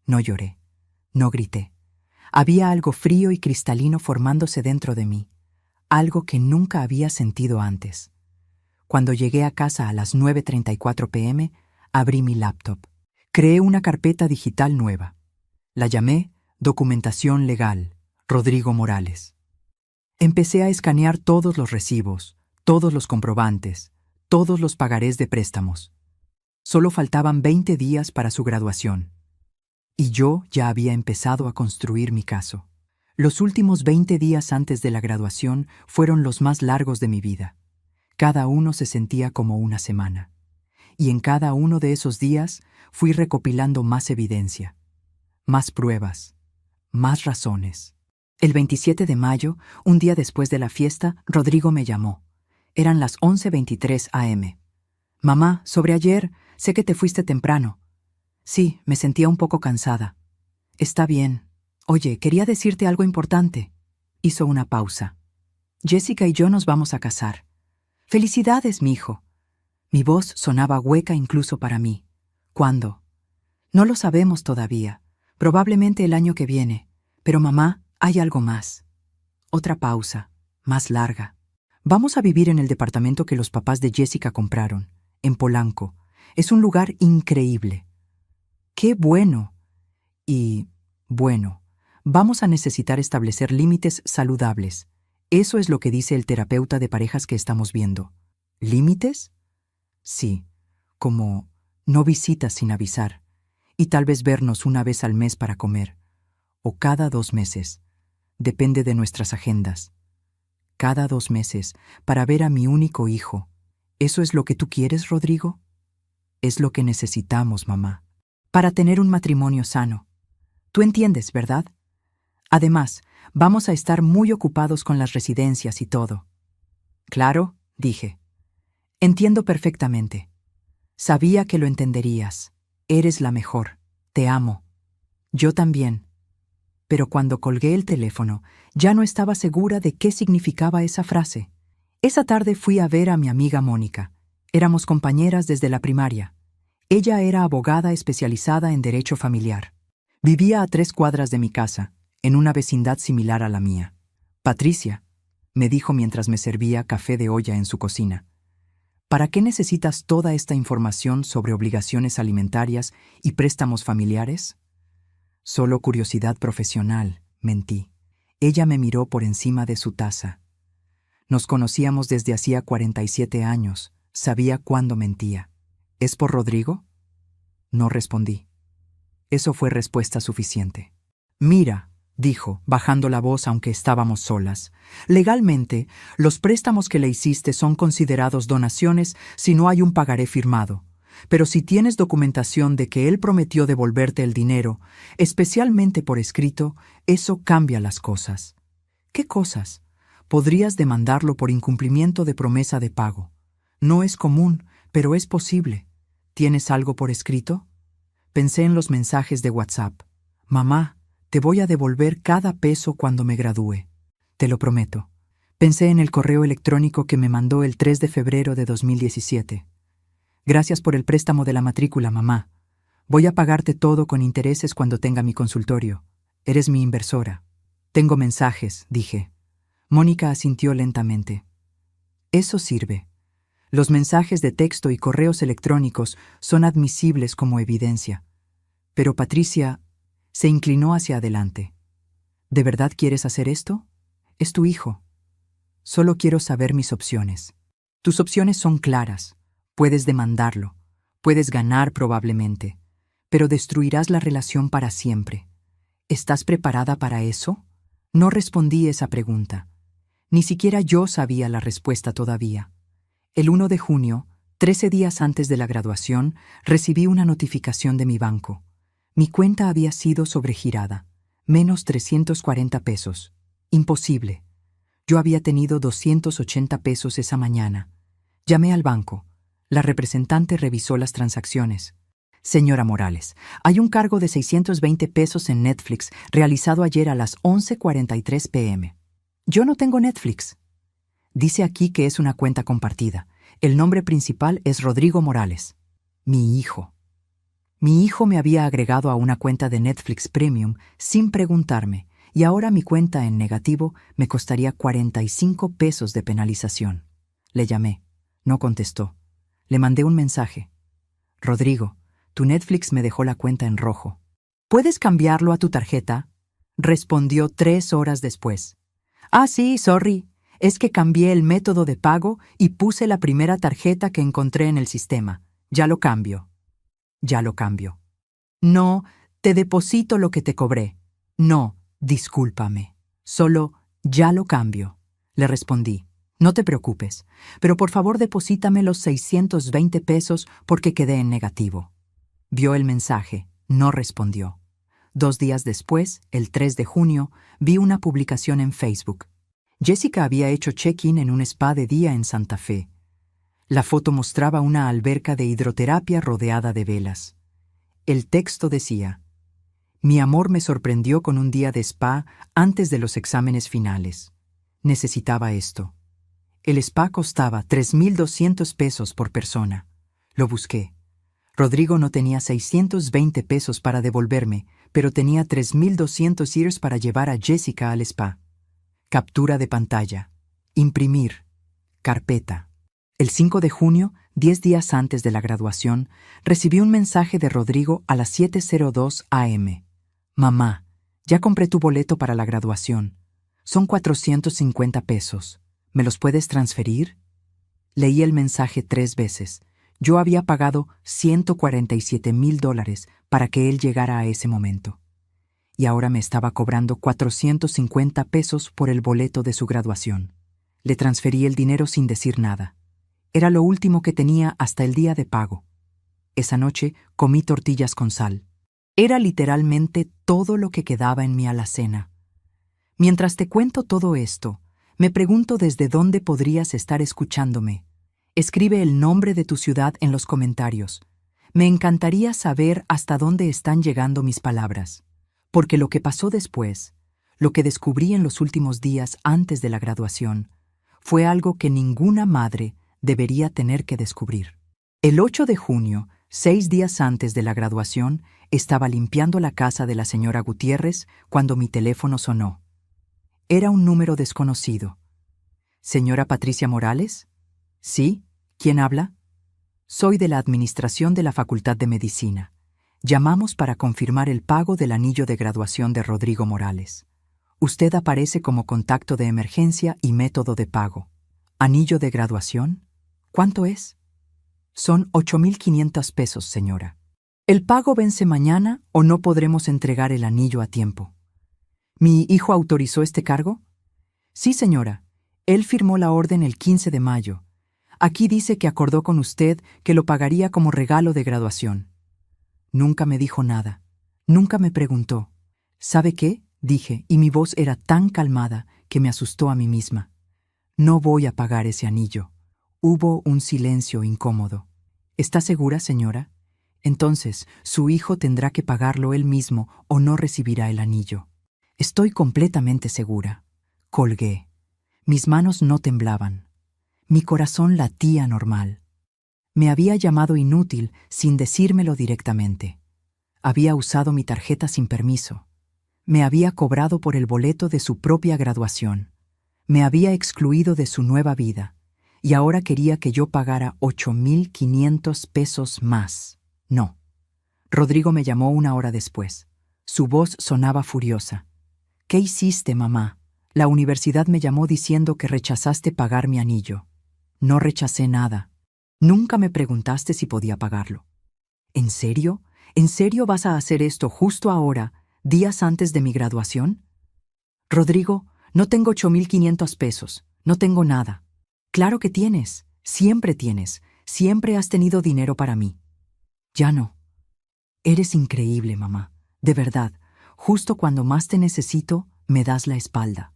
No lloré. No grité. Había algo frío y cristalino formándose dentro de mí. Algo que nunca había sentido antes. Cuando llegué a casa a las 9:34 p.m., abrí mi laptop. Creé una carpeta digital nueva. La llamé Documentación Legal, Rodrigo Morales. Empecé a escanear todos los recibos, todos los comprobantes, todos los pagarés de préstamos. Solo faltaban 20 días para su graduación. Y yo ya había empezado a construir mi caso. Los últimos 20 días antes de la graduación fueron los más largos de mi vida. Cada uno se sentía como una semana. Y en cada uno de esos días fui recopilando más evidencia, más pruebas, más razones. El 27 de mayo, un día después de la fiesta, Rodrigo me llamó. Eran las 11:23 a.m. Mamá, sobre ayer, sé que te fuiste temprano. Sí, me sentía un poco cansada. Está bien. Oye, quería decirte algo importante. Hizo una pausa. Jessica y yo nos vamos a casar. ¡Felicidades, mi hijo! Mi voz sonaba hueca incluso para mí. ¿Cuándo? No lo sabemos todavía. Probablemente el año que viene. Pero mamá, hay algo más. Otra pausa, más larga. Vamos a vivir en el departamento que los papás de Jessica compraron, en Polanco. Es un lugar increíble. ¡Qué bueno! Y, bueno, vamos a necesitar establecer límites saludables. Eso es lo que dice el terapeuta de parejas que estamos viendo. ¿Límites? Sí, como no visitas sin avisar, y tal vez vernos una vez al mes para comer, o cada 2 meses. Depende de nuestras agendas. Cada 2 meses, para ver a mi único hijo. ¿Eso es lo que tú quieres, Rodrigo? Es lo que necesitamos, mamá, para tener un matrimonio sano. Tú entiendes, ¿verdad? Además, vamos a estar muy ocupados con las residencias y todo. Claro, dije. Entiendo perfectamente. Sabía que lo entenderías. Eres la mejor. Te amo. Yo también. Pero cuando colgué el teléfono, ya no estaba segura de qué significaba esa frase. Esa tarde fui a ver a mi amiga Mónica. Éramos compañeras desde la primaria. Ella era abogada especializada en derecho familiar. Vivía a 3 cuadras de mi casa, en una vecindad similar a la mía. Patricia, me dijo mientras me servía café de olla en su cocina. ¿Para qué necesitas toda esta información sobre obligaciones alimentarias y préstamos familiares? Solo curiosidad profesional, mentí. Ella me miró por encima de su taza. Nos conocíamos desde hacía 47 años. Sabía cuándo mentía. ¿Es por Rodrigo? No respondí. Eso fue respuesta suficiente. Mira, dijo, bajando la voz aunque estábamos solas. Legalmente, los préstamos que le hiciste son considerados donaciones si no hay un pagaré firmado. Pero si tienes documentación de que él prometió devolverte el dinero, especialmente por escrito, eso cambia las cosas. ¿Qué cosas? Podrías demandarlo por incumplimiento de promesa de pago. No es común, pero es posible. ¿Tienes algo por escrito? Pensé en los mensajes de WhatsApp. Mamá, te voy a devolver cada peso cuando me gradúe. Te lo prometo. Pensé en el correo electrónico que me mandó el 3 de febrero de 2017. Gracias por el préstamo de la matrícula, mamá. Voy a pagarte todo con intereses cuando tenga mi consultorio. Eres mi inversora. Tengo mensajes, dije. Mónica asintió lentamente. Eso sirve. Los mensajes de texto y correos electrónicos son admisibles como evidencia. Pero Patricia se inclinó hacia adelante. ¿De verdad quieres hacer esto? Es tu hijo. Solo quiero saber mis opciones. Tus opciones son claras. Puedes demandarlo. Puedes ganar probablemente. Pero destruirás la relación para siempre. ¿Estás preparada para eso? No respondí esa pregunta. Ni siquiera yo sabía la respuesta todavía. El 1 de junio, 13 días antes de la graduación, recibí una notificación de mi banco. Mi cuenta había sido sobregirada. Menos 340 pesos. Imposible. Yo había tenido 280 pesos esa mañana. Llamé al banco. La representante revisó las transacciones. Señora Morales, hay un cargo de 620 pesos en Netflix realizado ayer a las 11:43 p.m. Yo no tengo Netflix. Dice aquí que es una cuenta compartida. El nombre principal es Rodrigo Morales. Mi hijo. Mi hijo me había agregado a una cuenta de Netflix Premium sin preguntarme, y ahora mi cuenta en negativo me costaría 45 pesos de penalización. Le llamé. No contestó. Le mandé un mensaje. Rodrigo, tu Netflix me dejó la cuenta en rojo. ¿Puedes cambiarlo a tu tarjeta? Respondió 3 horas después. Ah, sí, sorry. Es que cambié el método de pago y puse la primera tarjeta que encontré en el sistema. Ya lo cambio. Ya lo cambio. No, te deposito lo que te cobré. No, discúlpame. Solo ya lo cambio. Le respondí. No te preocupes, pero por favor deposítame los 620 pesos porque quedé en negativo. Vio el mensaje, no respondió. 2 días después, el 3 de junio, vi una publicación en Facebook. Jessica había hecho check-in en un spa de día en Santa Fe. La foto mostraba una alberca de hidroterapia rodeada de velas. El texto decía: «Mi amor me sorprendió con un día de spa antes de los exámenes finales. Necesitaba esto». El spa costaba $3,200 por persona. Lo busqué. Rodrigo no tenía 620 pesos para devolverme, pero tenía 3,200 years para llevar a Jessica al spa. Captura de pantalla. Imprimir. Carpeta. El 5 de junio, 10 días antes de la graduación, recibí un mensaje de Rodrigo a las 7:02 a.m. «Mamá, ya compré tu boleto para la graduación. Son 450 pesos. ¿Me los puedes transferir?» Leí el mensaje 3 veces. Yo había pagado $147,000 para que él llegara a ese momento. Y ahora me estaba cobrando 450 pesos por el boleto de su graduación. Le transferí el dinero sin decir nada. Era lo último que tenía hasta el día de pago. Esa noche comí tortillas con sal. Era literalmente todo lo que quedaba en mi alacena. Mientras te cuento todo esto, me pregunto desde dónde podrías estar escuchándome. Escribe el nombre de tu ciudad en los comentarios. Me encantaría saber hasta dónde están llegando mis palabras, porque lo que pasó después, lo que descubrí en los últimos días antes de la graduación, fue algo que ninguna madre debería tener que descubrir. El 8 de junio, 6 días antes de la graduación, estaba limpiando la casa de la señora Gutiérrez cuando mi teléfono sonó. Era un número desconocido. ¿Señora Patricia Morales? ¿Sí? ¿Quién habla? Soy de la administración de la Facultad de Medicina. Llamamos para confirmar el pago del anillo de graduación de Rodrigo Morales. Usted aparece como contacto de emergencia y método de pago. ¿Anillo de graduación? ¿Cuánto es? Son 8,500 pesos, señora. El pago vence mañana o no podremos entregar el anillo a tiempo. ¿Mi hijo autorizó este cargo? Sí, señora. Él firmó la orden el 15 de mayo. Aquí dice que acordó con usted que lo pagaría como regalo de graduación. Nunca me dijo nada. Nunca me preguntó. ¿Sabe qué? Dije, y mi voz era tan calmada que me asustó a mí misma. No voy a pagar ese anillo. Hubo un silencio incómodo. ¿Está segura, señora? Entonces, su hijo tendrá que pagarlo él mismo o no recibirá el anillo. Estoy completamente segura. Colgué. Mis manos no temblaban. Mi corazón latía normal. Me había llamado inútil sin decírmelo directamente. Había usado mi tarjeta sin permiso. Me había cobrado por el boleto de su propia graduación. Me había excluido de su nueva vida. Y ahora quería que yo pagara 8,500 pesos más. No. Rodrigo me llamó 1 hora después. Su voz sonaba furiosa. ¿Qué hiciste, mamá? La universidad me llamó diciendo que rechazaste pagar mi anillo. No rechacé nada. Nunca me preguntaste si podía pagarlo. ¿En serio? ¿En serio vas a hacer esto justo ahora, días antes de mi graduación? Rodrigo, no tengo 8,500 pesos. No tengo nada. Claro que tienes. Siempre tienes. Siempre has tenido dinero para mí. Ya no. Eres increíble, mamá. De verdad. Justo cuando más te necesito, me das la espalda.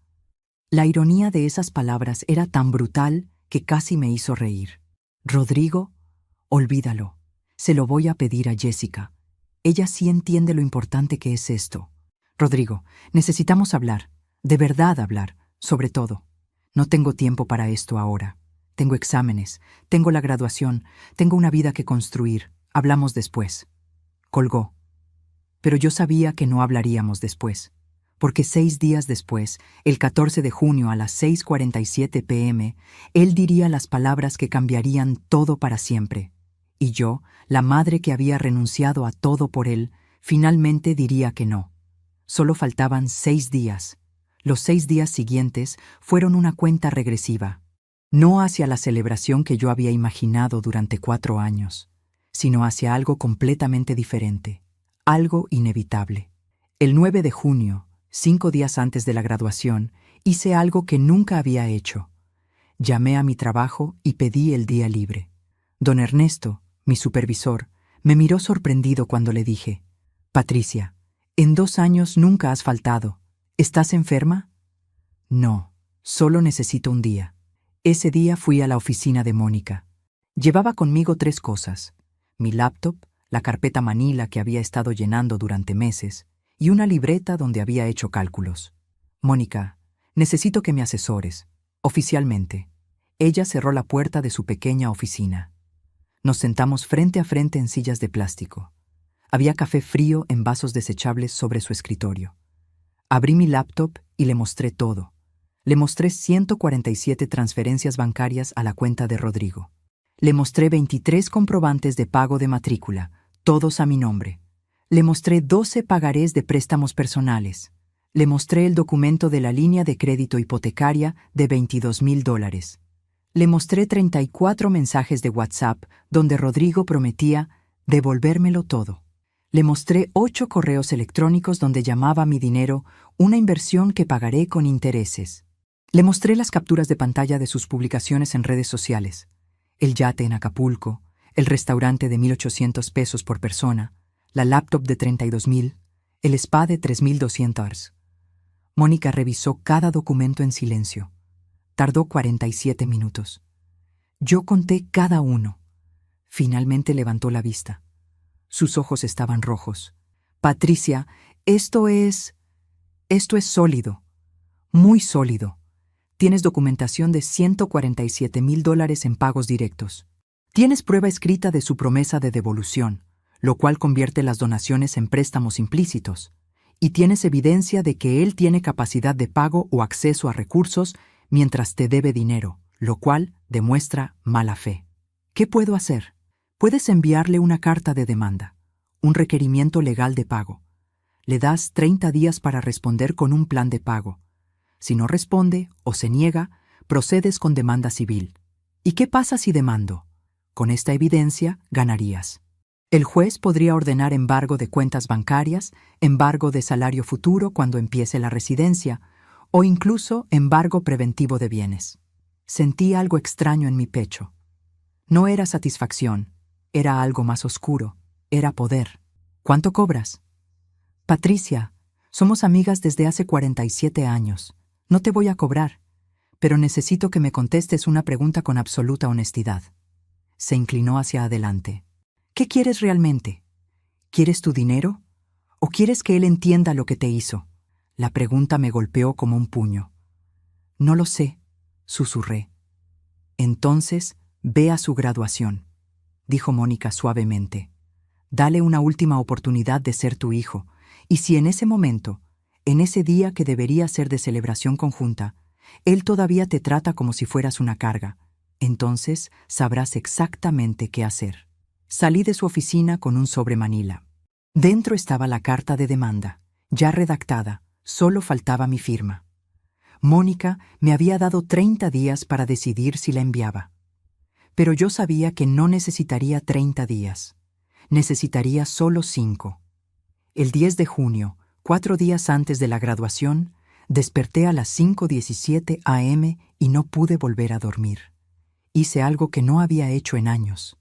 La ironía de esas palabras era tan brutal que casi me hizo reír. Rodrigo, olvídalo. Se lo voy a pedir a Jessica. Ella sí entiende lo importante que es esto. Rodrigo, necesitamos hablar. De verdad hablar. Sobre todo. No tengo tiempo para esto ahora. Tengo exámenes. Tengo la graduación. Tengo una vida que construir. Hablamos después. Colgó. Pero yo sabía que no hablaríamos después. Porque 6 días después, el 14 de junio a las 6:47 p.m., él diría las palabras que cambiarían todo para siempre. Y yo, la madre que había renunciado a todo por él, finalmente diría que no. Solo faltaban 6 días. Los 6 días siguientes fueron una cuenta regresiva. No hacia la celebración que yo había imaginado durante 4 años, sino hacia algo completamente diferente, algo inevitable. El 9 de junio, 5 días antes de la graduación, hice algo que nunca había hecho. Llamé a mi trabajo y pedí el día libre. Don Ernesto, mi supervisor, me miró sorprendido cuando le dije: «Patricia, En 2 años nunca has faltado. ¿Estás enferma? No, solo necesito un día. Ese día fui a la oficina de Mónica. Llevaba conmigo 3 cosas: mi laptop, la carpeta Manila que había estado llenando durante meses, y una libreta donde había hecho cálculos. Mónica, necesito que me asesores, oficialmente. Ella cerró la puerta de su pequeña oficina. Nos sentamos frente a frente en sillas de plástico. Había café frío en vasos desechables sobre su escritorio. Abrí mi laptop y le mostré todo. Le mostré 147 transferencias bancarias a la cuenta de Rodrigo. Le mostré 23 comprobantes de pago de matrícula, todos a mi nombre. Le mostré 12 pagarés de préstamos personales. Le mostré el documento de la línea de crédito hipotecaria de $22,000. Le mostré 34 mensajes de WhatsApp donde Rodrigo prometía devolvérmelo todo. Le mostré 8 correos electrónicos donde llamaba mi dinero una inversión que pagaré con intereses. Le mostré las capturas de pantalla de sus publicaciones en redes sociales. El yate en Acapulco, el restaurante de $1,800 por persona, la laptop de $32,000, el spa de $3,200. Mónica revisó cada documento en silencio. Tardó 47 minutos. Yo conté cada uno. Finalmente levantó la vista. Sus ojos estaban rojos. Patricia, esto es sólido, muy sólido. Tienes documentación de $147,000 en pagos directos. Tienes prueba escrita de su promesa de devolución, lo cual convierte las donaciones en préstamos implícitos. Y tienes evidencia de que él tiene capacidad de pago o acceso a recursos mientras te debe dinero, lo cual demuestra mala fe. ¿Qué puedo hacer? Puedes enviarle una carta de demanda, un requerimiento legal de pago. Le das 30 días para responder con un plan de pago. Si no responde o se niega, procedes con demanda civil. ¿Y qué pasa si demando? Con esta evidencia ganarías. El juez podría ordenar embargo de cuentas bancarias, embargo de salario futuro cuando empiece la residencia, o incluso embargo preventivo de bienes. Sentí algo extraño en mi pecho. No era satisfacción, era algo más oscuro, era poder. ¿Cuánto cobras? Patricia, somos amigas desde hace 47 años. No te voy a cobrar, pero necesito que me contestes una pregunta con absoluta honestidad. Se inclinó hacia adelante. ¿Qué quieres realmente? ¿Quieres tu dinero? ¿O quieres que él entienda lo que te hizo? La pregunta me golpeó como un puño. No lo sé, susurré. Entonces, ve a su graduación, dijo Mónica suavemente. Dale una última oportunidad de ser tu hijo, y si en ese momento, en ese día que debería ser de celebración conjunta, él todavía te trata como si fueras una carga, entonces sabrás exactamente qué hacer. Salí de su oficina con un sobre Manila. Dentro estaba la carta de demanda, ya redactada, solo faltaba mi firma. Mónica me había dado 30 días para decidir si la enviaba. Pero yo sabía que no necesitaría 30 días. Necesitaría solo 5. El 10 de junio, 4 días antes de la graduación, desperté a las 5:17 a.m. y no pude volver a dormir. Hice algo que no había hecho en años.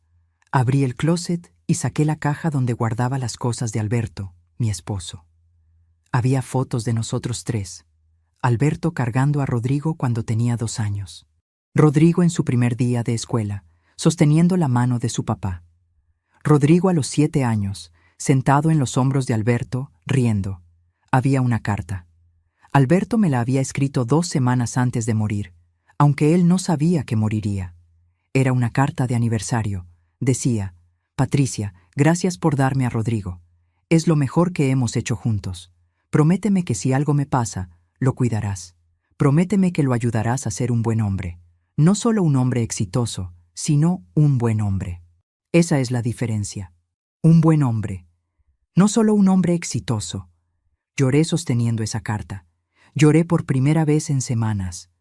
Abrí el closet y saqué la caja donde guardaba las cosas de Alberto, mi esposo. Había fotos de nosotros 3. Alberto cargando a Rodrigo cuando tenía 2 años. Rodrigo en su primer día de escuela, sosteniendo la mano de su papá. Rodrigo a los 7 años, sentado en los hombros de Alberto, riendo. Había una carta. Alberto me la había escrito 2 semanas antes de morir, aunque él no sabía que moriría. Era una carta de aniversario. Decía: Patricia, gracias por darme a Rodrigo. Es lo mejor que hemos hecho juntos. Prométeme que si algo me pasa, lo cuidarás. Prométeme que lo ayudarás a ser un buen hombre. No solo un hombre exitoso, sino un buen hombre. Esa es la diferencia. Un buen hombre. No solo un hombre exitoso. Lloré sosteniendo esa carta. Lloré por primera vez en semanas.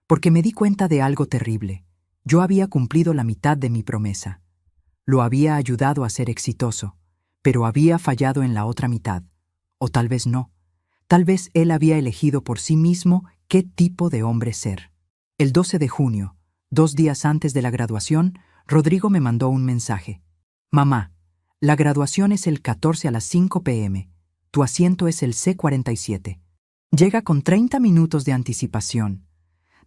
Porque me di cuenta de algo terrible. Yo había cumplido la mitad de mi promesa. Lo había ayudado a ser exitoso, pero había fallado en la otra mitad. O tal vez no. Tal vez él había elegido por sí mismo qué tipo de hombre ser. El 12 de junio, 2 días antes de la graduación, Rodrigo me mandó un mensaje. Mamá, la graduación es el 14 a las 5 p.m. Tu asiento es el C47. Llega con 30 minutos de anticipación.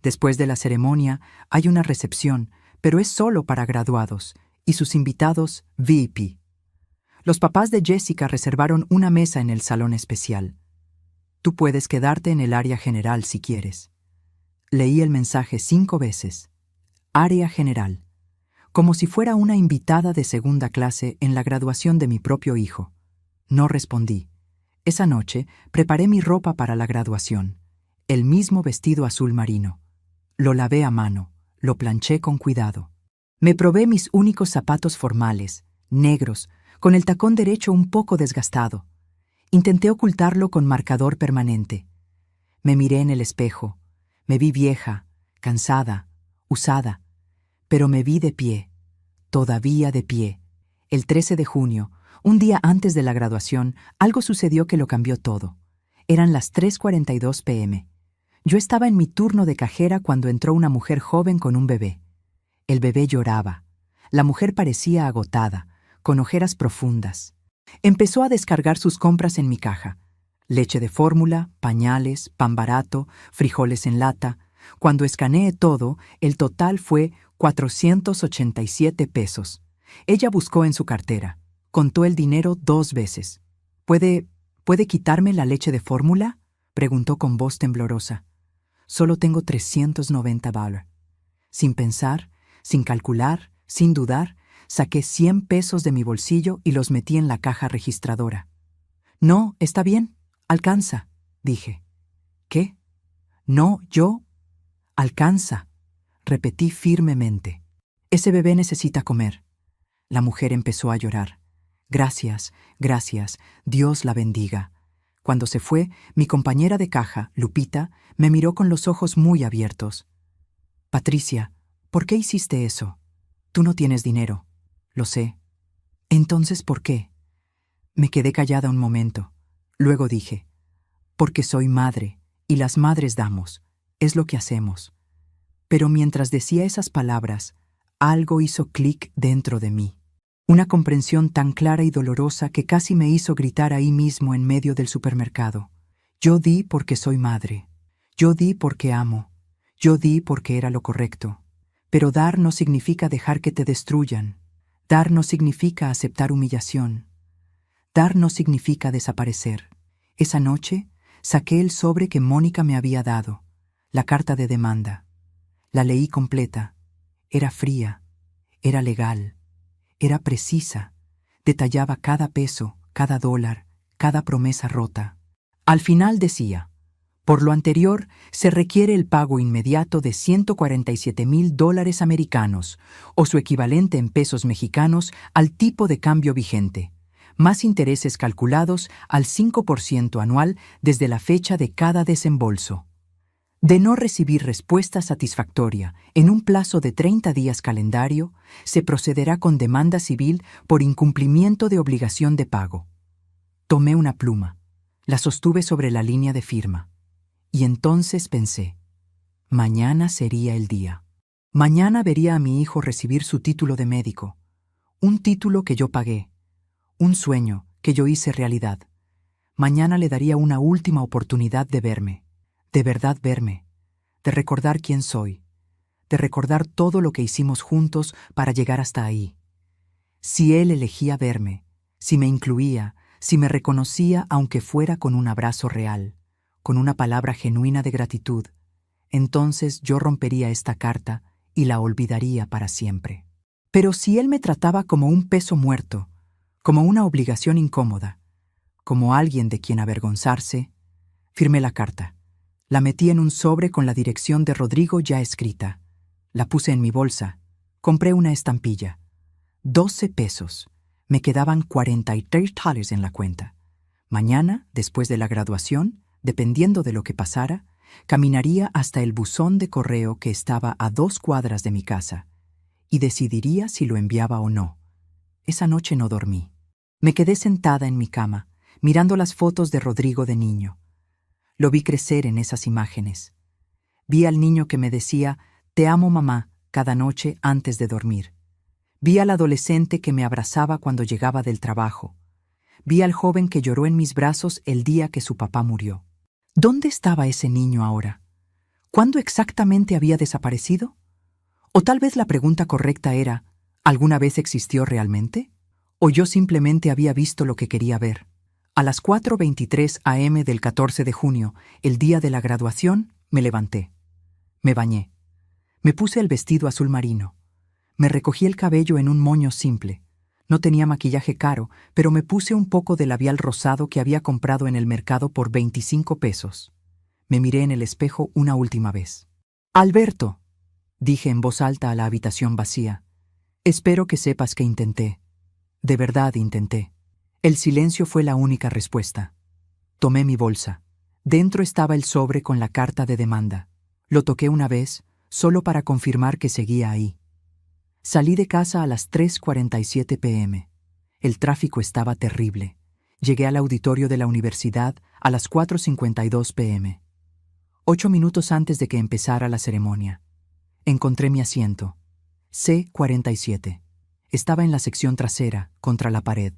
Después de la ceremonia hay una recepción, pero es solo para graduados y sus invitados VIP. Los papás de Jessica reservaron una mesa en el salón especial. Tú puedes quedarte en el área general si quieres. Leí el mensaje 5 veces. Área general. Como si fuera una invitada de segunda clase en la graduación de mi propio hijo. No respondí. Esa noche preparé mi ropa para la graduación. El mismo vestido azul marino. Lo lavé a mano, lo planché con cuidado. Me probé mis únicos zapatos formales, negros, con el tacón derecho un poco desgastado. Intenté ocultarlo con marcador permanente. Me miré en el espejo. Me vi vieja, cansada, usada. Pero me vi de pie, todavía de pie. El 13 de junio, un día antes de la graduación, algo sucedió que lo cambió todo. Eran las 3:42 p.m. Yo estaba en mi turno de cajera cuando entró una mujer joven con un bebé. El bebé lloraba. La mujer parecía agotada, con ojeras profundas. Empezó a descargar sus compras en mi caja. Leche de fórmula, pañales, pan barato, frijoles en lata. Cuando escaneé todo, el total fue 487 pesos. Ella buscó en su cartera. Contó el dinero 2 veces. ¿Puede quitarme la leche de fórmula?, preguntó con voz temblorosa. Solo tengo $390. Sin pensar, sin calcular, sin dudar, saqué 100 pesos de mi bolsillo y los metí en la caja registradora. No, está bien, alcanza, dije. ¿Qué? No, yo. Alcanza, repetí firmemente. Ese bebé necesita comer. La mujer empezó a llorar. Gracias, gracias, Dios la bendiga. Cuando se fue, mi compañera de caja, Lupita, me miró con los ojos muy abiertos. Patricia, ¿por qué hiciste eso? Tú no tienes dinero. Lo sé. Entonces, ¿por qué? Me quedé callada un momento. Luego dije, porque soy madre, y las madres damos. Es lo que hacemos. Pero mientras decía esas palabras, algo hizo clic dentro de mí. Una comprensión tan clara y dolorosa que casi me hizo gritar ahí mismo en medio del supermercado. Yo di porque soy madre. Yo di porque amo. Yo di porque era lo correcto. Pero dar no significa dejar que te destruyan. Dar no significa aceptar humillación. Dar no significa desaparecer. Esa noche saqué el sobre que Mónica me había dado, la carta de demanda. La leí completa. Era fría. Era legal. Era precisa, detallaba cada peso, cada dólar, cada promesa rota. Al final decía, por lo anterior, se requiere el pago inmediato de $147,000 americanos, o su equivalente en pesos mexicanos al tipo de cambio vigente, más intereses calculados al 5% anual desde la fecha de cada desembolso. De no recibir respuesta satisfactoria en un plazo de 30 días calendario, se procederá con demanda civil por incumplimiento de obligación de pago. Tomé una pluma, la sostuve sobre la línea de firma, y entonces pensé, mañana sería el día. Mañana vería a mi hijo recibir su título de médico, un título que yo pagué, un sueño que yo hice realidad. Mañana le daría una última oportunidad de verme. De verdad verme, de recordar quién soy, de recordar todo lo que hicimos juntos para llegar hasta ahí. Si él elegía verme, si me incluía, si me reconocía aunque fuera con un abrazo real, con una palabra genuina de gratitud, entonces yo rompería esta carta y la olvidaría para siempre. Pero si él me trataba como un peso muerto, como una obligación incómoda, como alguien de quien avergonzarse, firmé la carta. La metí en un sobre con la dirección de Rodrigo ya escrita. La puse en mi bolsa. Compré una estampilla. 12 pesos. Me quedaban $43 en la cuenta. Mañana, después de la graduación, dependiendo de lo que pasara, caminaría hasta el buzón de correo que estaba a 2 cuadras de mi casa y decidiría si lo enviaba o no. Esa noche no dormí. Me quedé sentada en mi cama, mirando las fotos de Rodrigo de niño. Lo vi crecer en esas imágenes. Vi al niño que me decía, «Te amo, mamá», cada noche antes de dormir. Vi al adolescente que me abrazaba cuando llegaba del trabajo. Vi al joven que lloró en mis brazos el día que su papá murió. ¿Dónde estaba ese niño ahora? ¿Cuándo exactamente había desaparecido? O tal vez la pregunta correcta era, ¿alguna vez existió realmente? ¿O yo simplemente había visto lo que quería ver? A las 4:23 am del 14 de junio, el día de la graduación, me levanté. Me bañé. Me puse el vestido azul marino. Me recogí el cabello en un moño simple. No tenía maquillaje caro, pero me puse un poco de labial rosado que había comprado en el mercado por 25 pesos. Me miré en el espejo una última vez. «Alberto», dije en voz alta a la habitación vacía, «espero que sepas que intenté. De verdad intenté». El silencio fue la única respuesta. Tomé mi bolsa. Dentro estaba el sobre con la carta de demanda. Lo toqué una vez, solo para confirmar que seguía ahí. Salí de casa a las 3:47 p.m. El tráfico estaba terrible. Llegué al auditorio de la universidad a las 4:52 p.m. 8 minutos antes de que empezara la ceremonia. Encontré mi asiento. C47. Estaba en la sección trasera, contra la pared.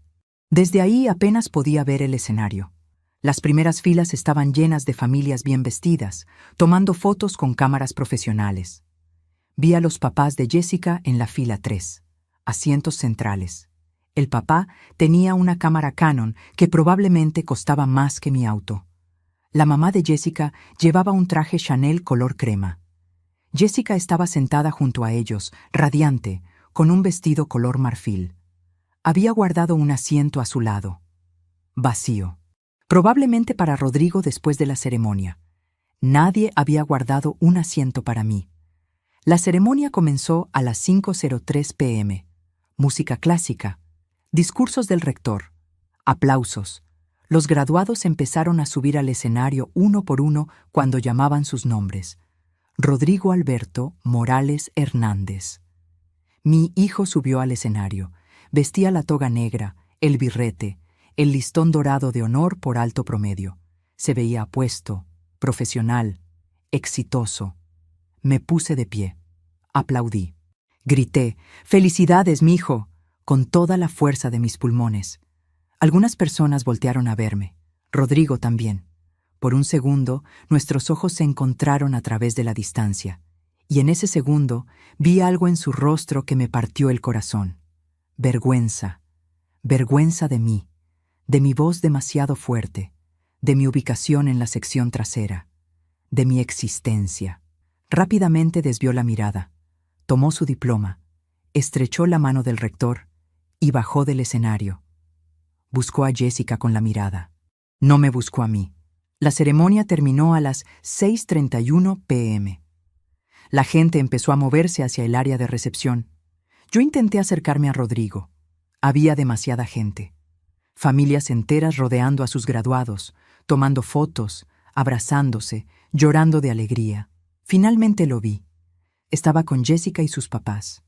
Desde ahí apenas podía ver el escenario. Las primeras filas estaban llenas de familias bien vestidas, tomando fotos con cámaras profesionales. Vi a los papás de Jessica en la fila 3, asientos centrales. El papá tenía una cámara Canon que probablemente costaba más que mi auto. La mamá de Jessica llevaba un traje Chanel color crema. Jessica estaba sentada junto a ellos, radiante, con un vestido color marfil. Había guardado un asiento a su lado. Vacío. Probablemente para Rodrigo después de la ceremonia. Nadie había guardado un asiento para mí. La ceremonia comenzó a las 5:03 p.m. Música clásica. Discursos del rector. Aplausos. Los graduados empezaron a subir al escenario uno por uno cuando llamaban sus nombres. Rodrigo Alberto Morales Hernández. Mi hijo subió al escenario. Vestía la toga negra, el birrete, el listón dorado de honor por alto promedio. Se veía apuesto, profesional, exitoso. Me puse de pie. Aplaudí. Grité, «¡Felicidades, mi hijo!», con toda la fuerza de mis pulmones. Algunas personas voltearon a verme. Rodrigo también. Por un segundo, nuestros ojos se encontraron a través de la distancia. Y en ese segundo, vi algo en su rostro que me partió el corazón. Vergüenza. Vergüenza de mí. De mi voz demasiado fuerte. De mi ubicación en la sección trasera. De mi existencia. Rápidamente desvió la mirada. Tomó su diploma. Estrechó la mano del rector y bajó del escenario. Buscó a Jessica con la mirada. No me buscó a mí. La ceremonia terminó a las 6:31 p.m. La gente empezó a moverse hacia el área de recepción. Yo intenté acercarme a Rodrigo. Había demasiada gente. Familias enteras rodeando a sus graduados, tomando fotos, abrazándose, llorando de alegría. Finalmente lo vi. Estaba con Jessica y sus papás.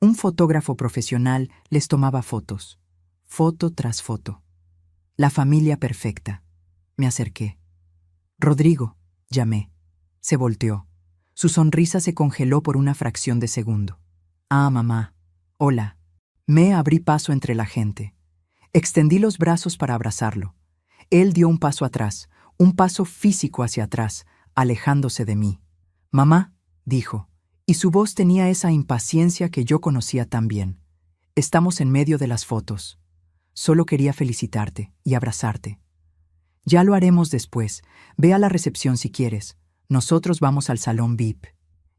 Un fotógrafo profesional les tomaba fotos. Foto tras foto. La familia perfecta. Me acerqué. «Rodrigo», llamé. Se volteó. Su sonrisa se congeló por una fracción de segundo. «Ah, mamá. Hola». Me abrí paso entre la gente. Extendí los brazos para abrazarlo. Él dio un paso atrás, un paso físico hacia atrás, alejándose de mí. «Mamá», dijo, y su voz tenía esa impaciencia que yo conocía tan bien. «Estamos en medio de las fotos. Solo quería felicitarte y abrazarte». «Ya lo haremos después. Ve a la recepción si quieres. Nosotros vamos al salón VIP».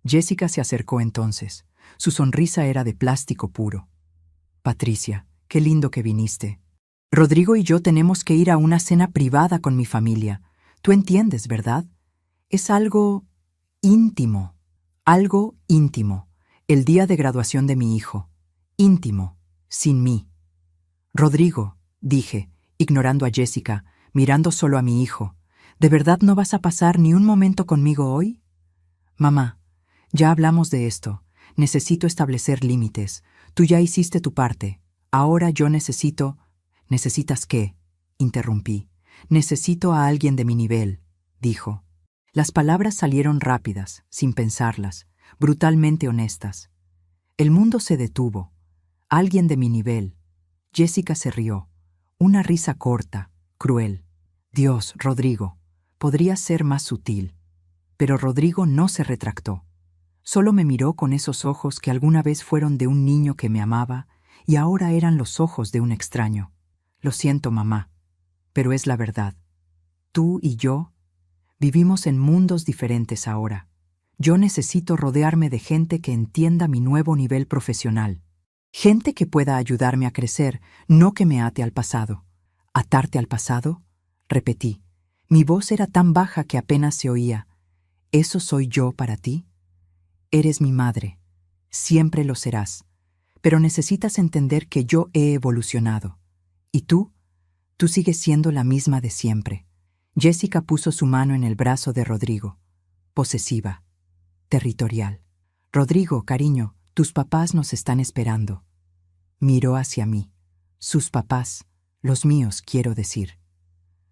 Jessica se acercó entonces. Su sonrisa era de plástico puro. «Patricia, qué lindo que viniste. Rodrigo y yo tenemos que ir a una cena privada con mi familia. Tú entiendes, ¿verdad? Es algo íntimo. Algo íntimo. El día de graduación de mi hijo. Íntimo. Sin mí». «Rodrigo», dije, ignorando a Jessica, mirando solo a mi hijo, «¿de verdad no vas a pasar ni un momento conmigo hoy?» «Mamá, ya hablamos de esto. Necesito establecer límites. Tú ya hiciste tu parte. Ahora yo necesito...» «¿Necesitas qué?», interrumpí. «Necesito a alguien de mi nivel», dijo. Las palabras salieron rápidas, sin pensarlas, brutalmente honestas. El mundo se detuvo. Alguien de mi nivel. Jessica se rió. Una risa corta, cruel. Dios, Rodrigo, podría ser más sutil. Pero Rodrigo no se retractó. Solo me miró con esos ojos que alguna vez fueron de un niño que me amaba y ahora eran los ojos de un extraño. Lo siento, mamá, pero es la verdad. Tú y yo vivimos en mundos diferentes ahora. Yo necesito rodearme de gente que entienda mi nuevo nivel profesional. Gente que pueda ayudarme a crecer, no que me ate al pasado. ¿Atarte al pasado? Repetí. Mi voz era tan baja que apenas se oía. ¿Eso soy yo para ti? Eres mi madre. Siempre lo serás. Pero necesitas entender que yo he evolucionado. ¿Y tú? Tú sigues siendo la misma de siempre. Jessica puso su mano en el brazo de Rodrigo. Posesiva. Territorial. Rodrigo, cariño, tus papás nos están esperando. Miró hacia mí. Sus papás, los míos, quiero decir.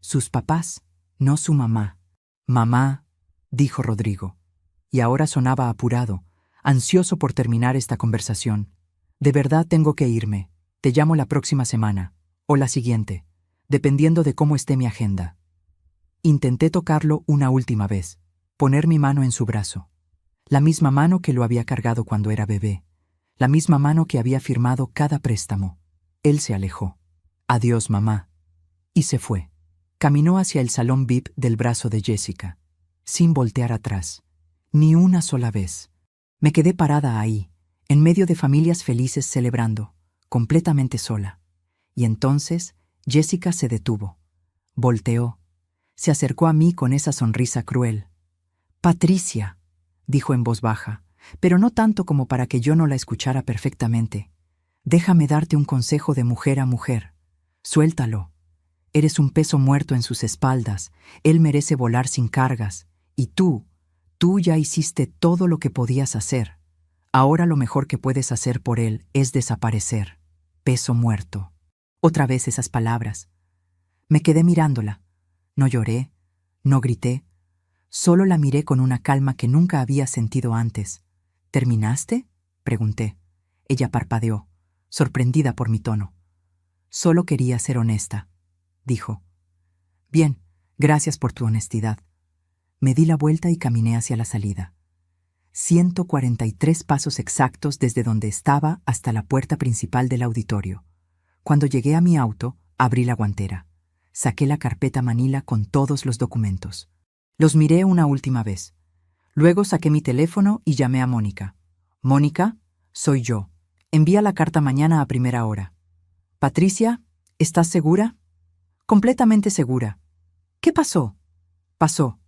Sus papás, no su mamá. Mamá, dijo Rodrigo. Y ahora sonaba apurado, ansioso por terminar esta conversación. De verdad tengo que irme. Te llamo la próxima semana, o la siguiente, dependiendo de cómo esté mi agenda. Intenté tocarlo una última vez, poner mi mano en su brazo. La misma mano que lo había cargado cuando era bebé. La misma mano que había firmado cada préstamo. Él se alejó. Adiós, mamá. Y se fue. Caminó hacia el salón VIP del brazo de Jessica, sin voltear atrás. Ni una sola vez. Me quedé parada ahí, en medio de familias felices celebrando, completamente sola. Y entonces Jessica se detuvo. Volteó. Se acercó a mí con esa sonrisa cruel. Patricia, dijo en voz baja, pero no tanto como para que yo no la escuchara perfectamente. Déjame darte un consejo de mujer a mujer. Suéltalo. Eres un peso muerto en sus espaldas. Él merece volar sin cargas. Y tú ya hiciste todo lo que podías hacer. Ahora lo mejor que puedes hacer por él es desaparecer. Peso muerto. Otra vez esas palabras. Me quedé mirándola. No lloré, no grité. Solo la miré con una calma que nunca había sentido antes. ¿Terminaste?, pregunté. Ella parpadeó, sorprendida por mi tono. Solo quería ser honesta, dijo. Bien, gracias por tu honestidad. Me di la vuelta y caminé hacia la salida. 143 pasos exactos desde donde estaba hasta la puerta principal del auditorio. Cuando llegué a mi auto, abrí la guantera. Saqué la carpeta manila con todos los documentos. Los miré una última vez. Luego saqué mi teléfono y llamé a Mónica. Mónica, soy yo. Envía la carta mañana a primera hora. Patricia, ¿estás segura? Completamente segura. ¿Qué pasó? Pasó,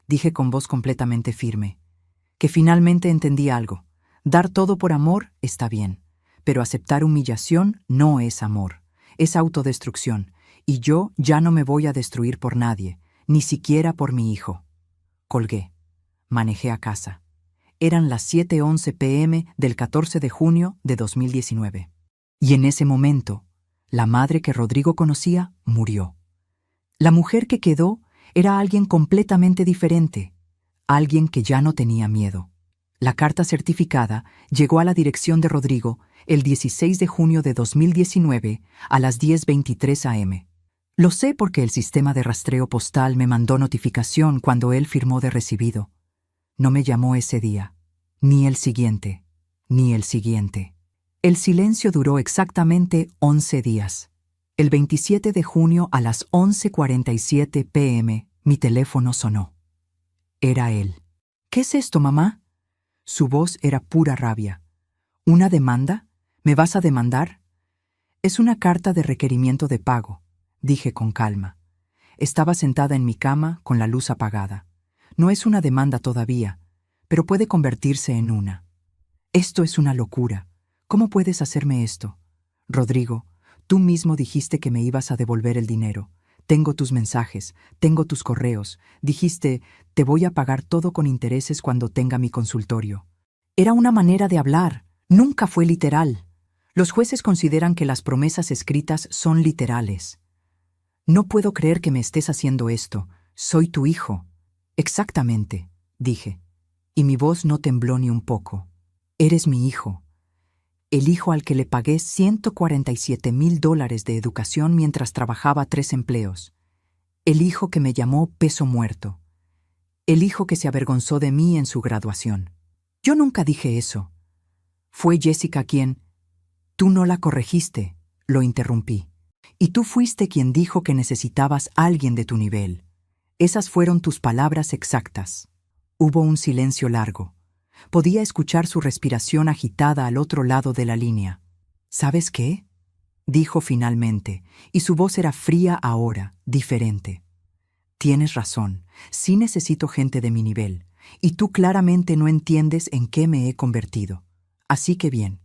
dije con voz completamente firme. Que finalmente entendí algo. Dar todo por amor está bien, pero aceptar humillación no es amor, es autodestrucción, y yo ya no me voy a destruir por nadie, ni siquiera por mi hijo. Colgué. Manejé a casa. Eran las 7:11 p.m. del 14 de junio de 2019. Y en ese momento, la madre que Rodrigo conocía murió. La mujer que quedó era alguien completamente diferente, alguien que ya no tenía miedo. La carta certificada llegó a la dirección de Rodrigo el 16 de junio de 2019 a las 10:23 a.m. Lo sé porque el sistema de rastreo postal me mandó notificación cuando él firmó de recibido. No me llamó ese día, ni el siguiente, ni el siguiente. El silencio duró exactamente 11 días. El 27 de junio a las 11:47 p.m. mi teléfono sonó. Era él. ¿Qué es esto, mamá? Su voz era pura rabia. ¿Una demanda? ¿Me vas a demandar? Es una carta de requerimiento de pago, dije con calma. Estaba sentada en mi cama con la luz apagada. No es una demanda todavía, pero puede convertirse en una. Esto es una locura. ¿Cómo puedes hacerme esto? Rodrigo, tú mismo dijiste que me ibas a devolver el dinero. Tengo tus mensajes, tengo tus correos. Dijiste, te voy a pagar todo con intereses cuando tenga mi consultorio. Era una manera de hablar, nunca fue literal. Los jueces consideran que las promesas escritas son literales. No puedo creer que me estés haciendo esto. Soy tu hijo. Exactamente, dije, y mi voz no tembló ni un poco. Eres mi hijo. el hijo al que le pagué $147,000 de educación mientras trabajaba 3 empleos, el hijo que me llamó peso muerto, el hijo que se avergonzó de mí en su graduación. Yo nunca dije eso. Fue Jessica quien... Tú no la corregiste, lo interrumpí. Y tú fuiste quien dijo que necesitabas a alguien de tu nivel. Esas fueron tus palabras exactas. Hubo un silencio largo. Podía escuchar su respiración agitada al otro lado de la línea. ¿Sabes qué?, dijo finalmente, y su voz era fría ahora, diferente. Tienes razón, sí necesito gente de mi nivel, y tú claramente no entiendes en qué me he convertido. Así que bien,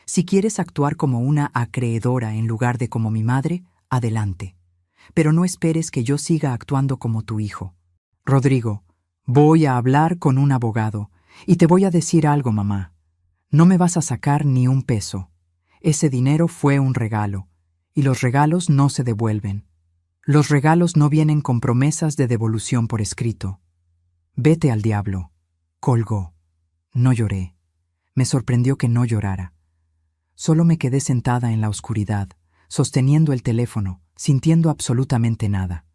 si quieres actuar como una acreedora en lugar de como mi madre, adelante. Pero no esperes que yo siga actuando como tu hijo. Rodrigo, voy a hablar con un abogado, y te voy a decir algo, mamá. No me vas a sacar ni un peso. Ese dinero fue un regalo, y los regalos no se devuelven. Los regalos no vienen con promesas de devolución por escrito. Vete al diablo. Colgó. No lloré. Me sorprendió que no llorara. Solo me quedé sentada en la oscuridad, sosteniendo el teléfono, sintiendo absolutamente nada.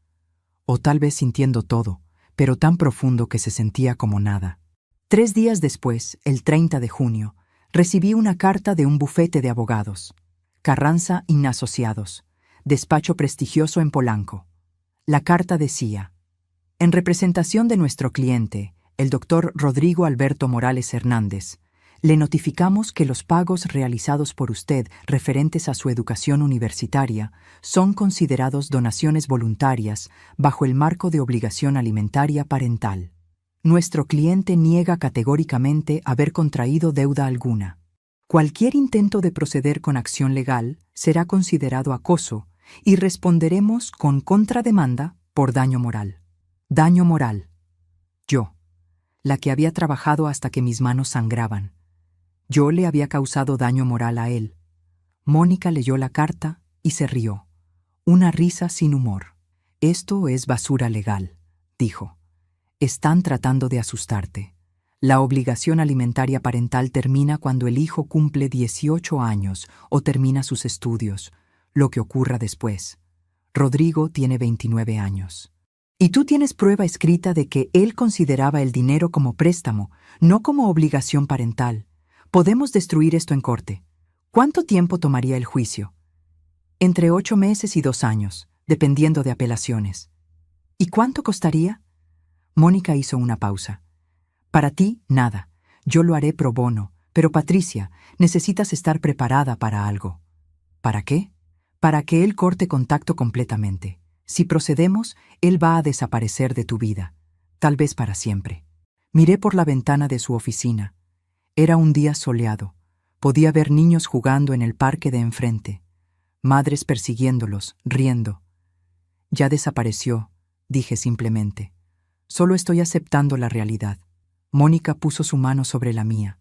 O tal vez sintiendo todo, pero tan profundo que se sentía como nada. 3 días después, el 30 de junio, recibí una carta de un bufete de abogados. Carranza Asociados, despacho prestigioso en Polanco. La carta decía: en representación de nuestro cliente, el doctor Rodrigo Alberto Morales Hernández, le notificamos que los pagos realizados por usted referentes a su educación universitaria son considerados donaciones voluntarias bajo el marco de obligación alimentaria parental. Nuestro cliente niega categóricamente haber contraído deuda alguna. Cualquier intento de proceder con acción legal será considerado acoso y responderemos con contrademanda por daño moral. Daño moral. Yo, la que había trabajado hasta que mis manos sangraban. Yo le había causado daño moral a él. Mónica leyó la carta y se rió. Una risa sin humor. Esto es basura legal, dijo. Están tratando de asustarte. La obligación alimentaria parental termina cuando el hijo cumple 18 años o termina sus estudios, lo que ocurra después. Rodrigo tiene 29 años. Y tú tienes prueba escrita de que él consideraba el dinero como préstamo, no como obligación parental. Podemos destruir esto en corte. ¿Cuánto tiempo tomaría el juicio? Entre 8 meses y 2 años, dependiendo de apelaciones. ¿Y cuánto costaría? Mónica hizo una pausa. Para ti, nada. Yo lo haré pro bono. Pero Patricia, necesitas estar preparada para algo. ¿Para qué? Para que él corte contacto completamente. Si procedemos, él va a desaparecer de tu vida. Tal vez para siempre. Miré por la ventana de su oficina. Era un día soleado. Podía ver niños jugando en el parque de enfrente. Madres persiguiéndolos, riendo. Ya desapareció, dije simplemente. Solo estoy aceptando la realidad. Mónica puso su mano sobre la mía.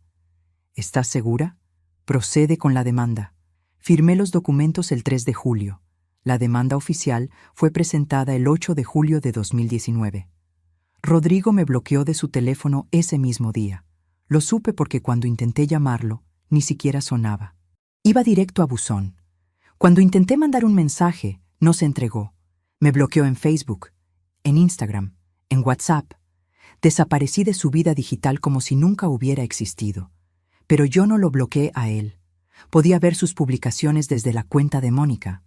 ¿Estás segura? Procede con la demanda. Firmé los documentos el 3 de julio. La demanda oficial fue presentada el 8 de julio de 2019. Rodrigo me bloqueó de su teléfono ese mismo día. Lo supe porque cuando intenté llamarlo, ni siquiera sonaba. Iba directo a buzón. Cuando intenté mandar un mensaje, no se entregó. Me bloqueó en Facebook, en Instagram, en WhatsApp. Desaparecí de su vida digital como si nunca hubiera existido. Pero yo no lo bloqueé a él. Podía ver sus publicaciones desde la cuenta de Mónica.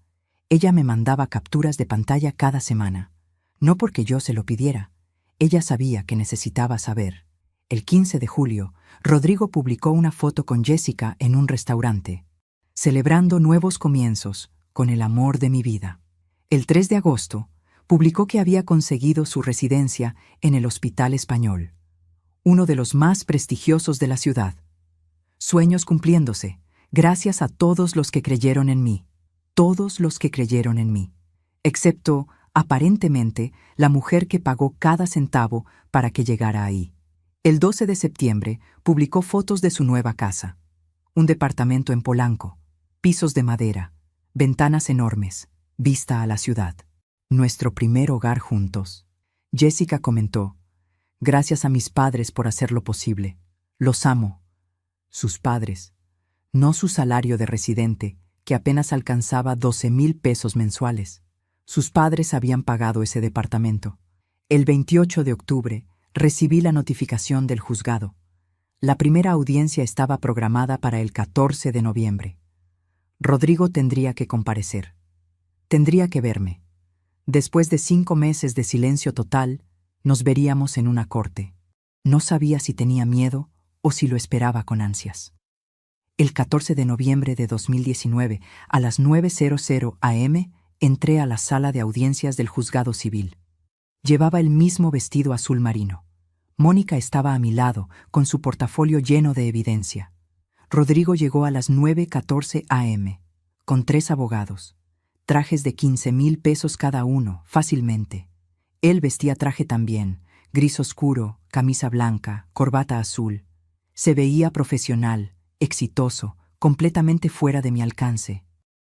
Ella me mandaba capturas de pantalla cada semana. No porque yo se lo pidiera. Ella sabía que necesitaba saber. El 15 de julio, Rodrigo publicó una foto con Jessica en un restaurante, celebrando nuevos comienzos con el amor de mi vida. El 3 de agosto, publicó que había conseguido su residencia en el Hospital Español, uno de los más prestigiosos de la ciudad. Sueños cumpliéndose, gracias a todos los que creyeron en mí. Todos los que creyeron en mí. Excepto, aparentemente, la mujer que pagó cada centavo para que llegara ahí. El 12 de septiembre publicó fotos de su nueva casa. Un departamento en Polanco, pisos de madera, ventanas enormes, vista a la ciudad. Nuestro primer hogar juntos. Jessica comentó: gracias a mis padres por hacerlo posible. Los amo. Sus padres. no su salario de residente, que apenas alcanzaba 12,000 pesos mensuales. Sus padres habían pagado ese departamento. El 28 de octubre recibí la notificación del juzgado. La primera audiencia estaba programada para el 14 de noviembre. Rodrigo tendría que comparecer. Tendría que verme. Después de 5 meses de silencio total, nos veríamos en una corte. No sabía si tenía miedo o si lo esperaba con ansias. El 14 de noviembre de 2019, a las 9:00 am, entré a la sala de audiencias del juzgado civil. Llevaba el mismo vestido azul marino. Mónica estaba a mi lado, con su portafolio lleno de evidencia. Rodrigo llegó a las 9:14 am, con 3 abogados. Trajes de 15,000 pesos cada uno, fácilmente. Él vestía traje también, gris oscuro, camisa blanca, corbata azul. Se veía profesional, exitoso, completamente fuera de mi alcance.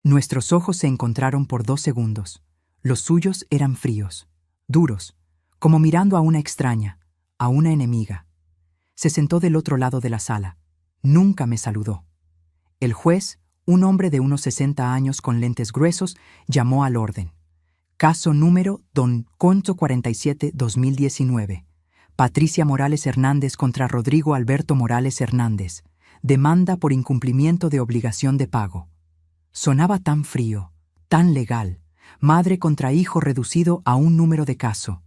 Nuestros ojos se encontraron por 2 segundos. Los suyos eran fríos, duros, como mirando a una extraña, a una enemiga. Se sentó del otro lado de la sala. Nunca me saludó. El juez, un hombre de unos 60 años con lentes gruesos, llamó al orden. Caso número Don Conto 47-2019. Patricia Morales Hernández contra Rodrigo Alberto Morales Hernández. Demanda por incumplimiento de obligación de pago. Sonaba tan frío, tan legal. Madre contra hijo reducido a un número de caso.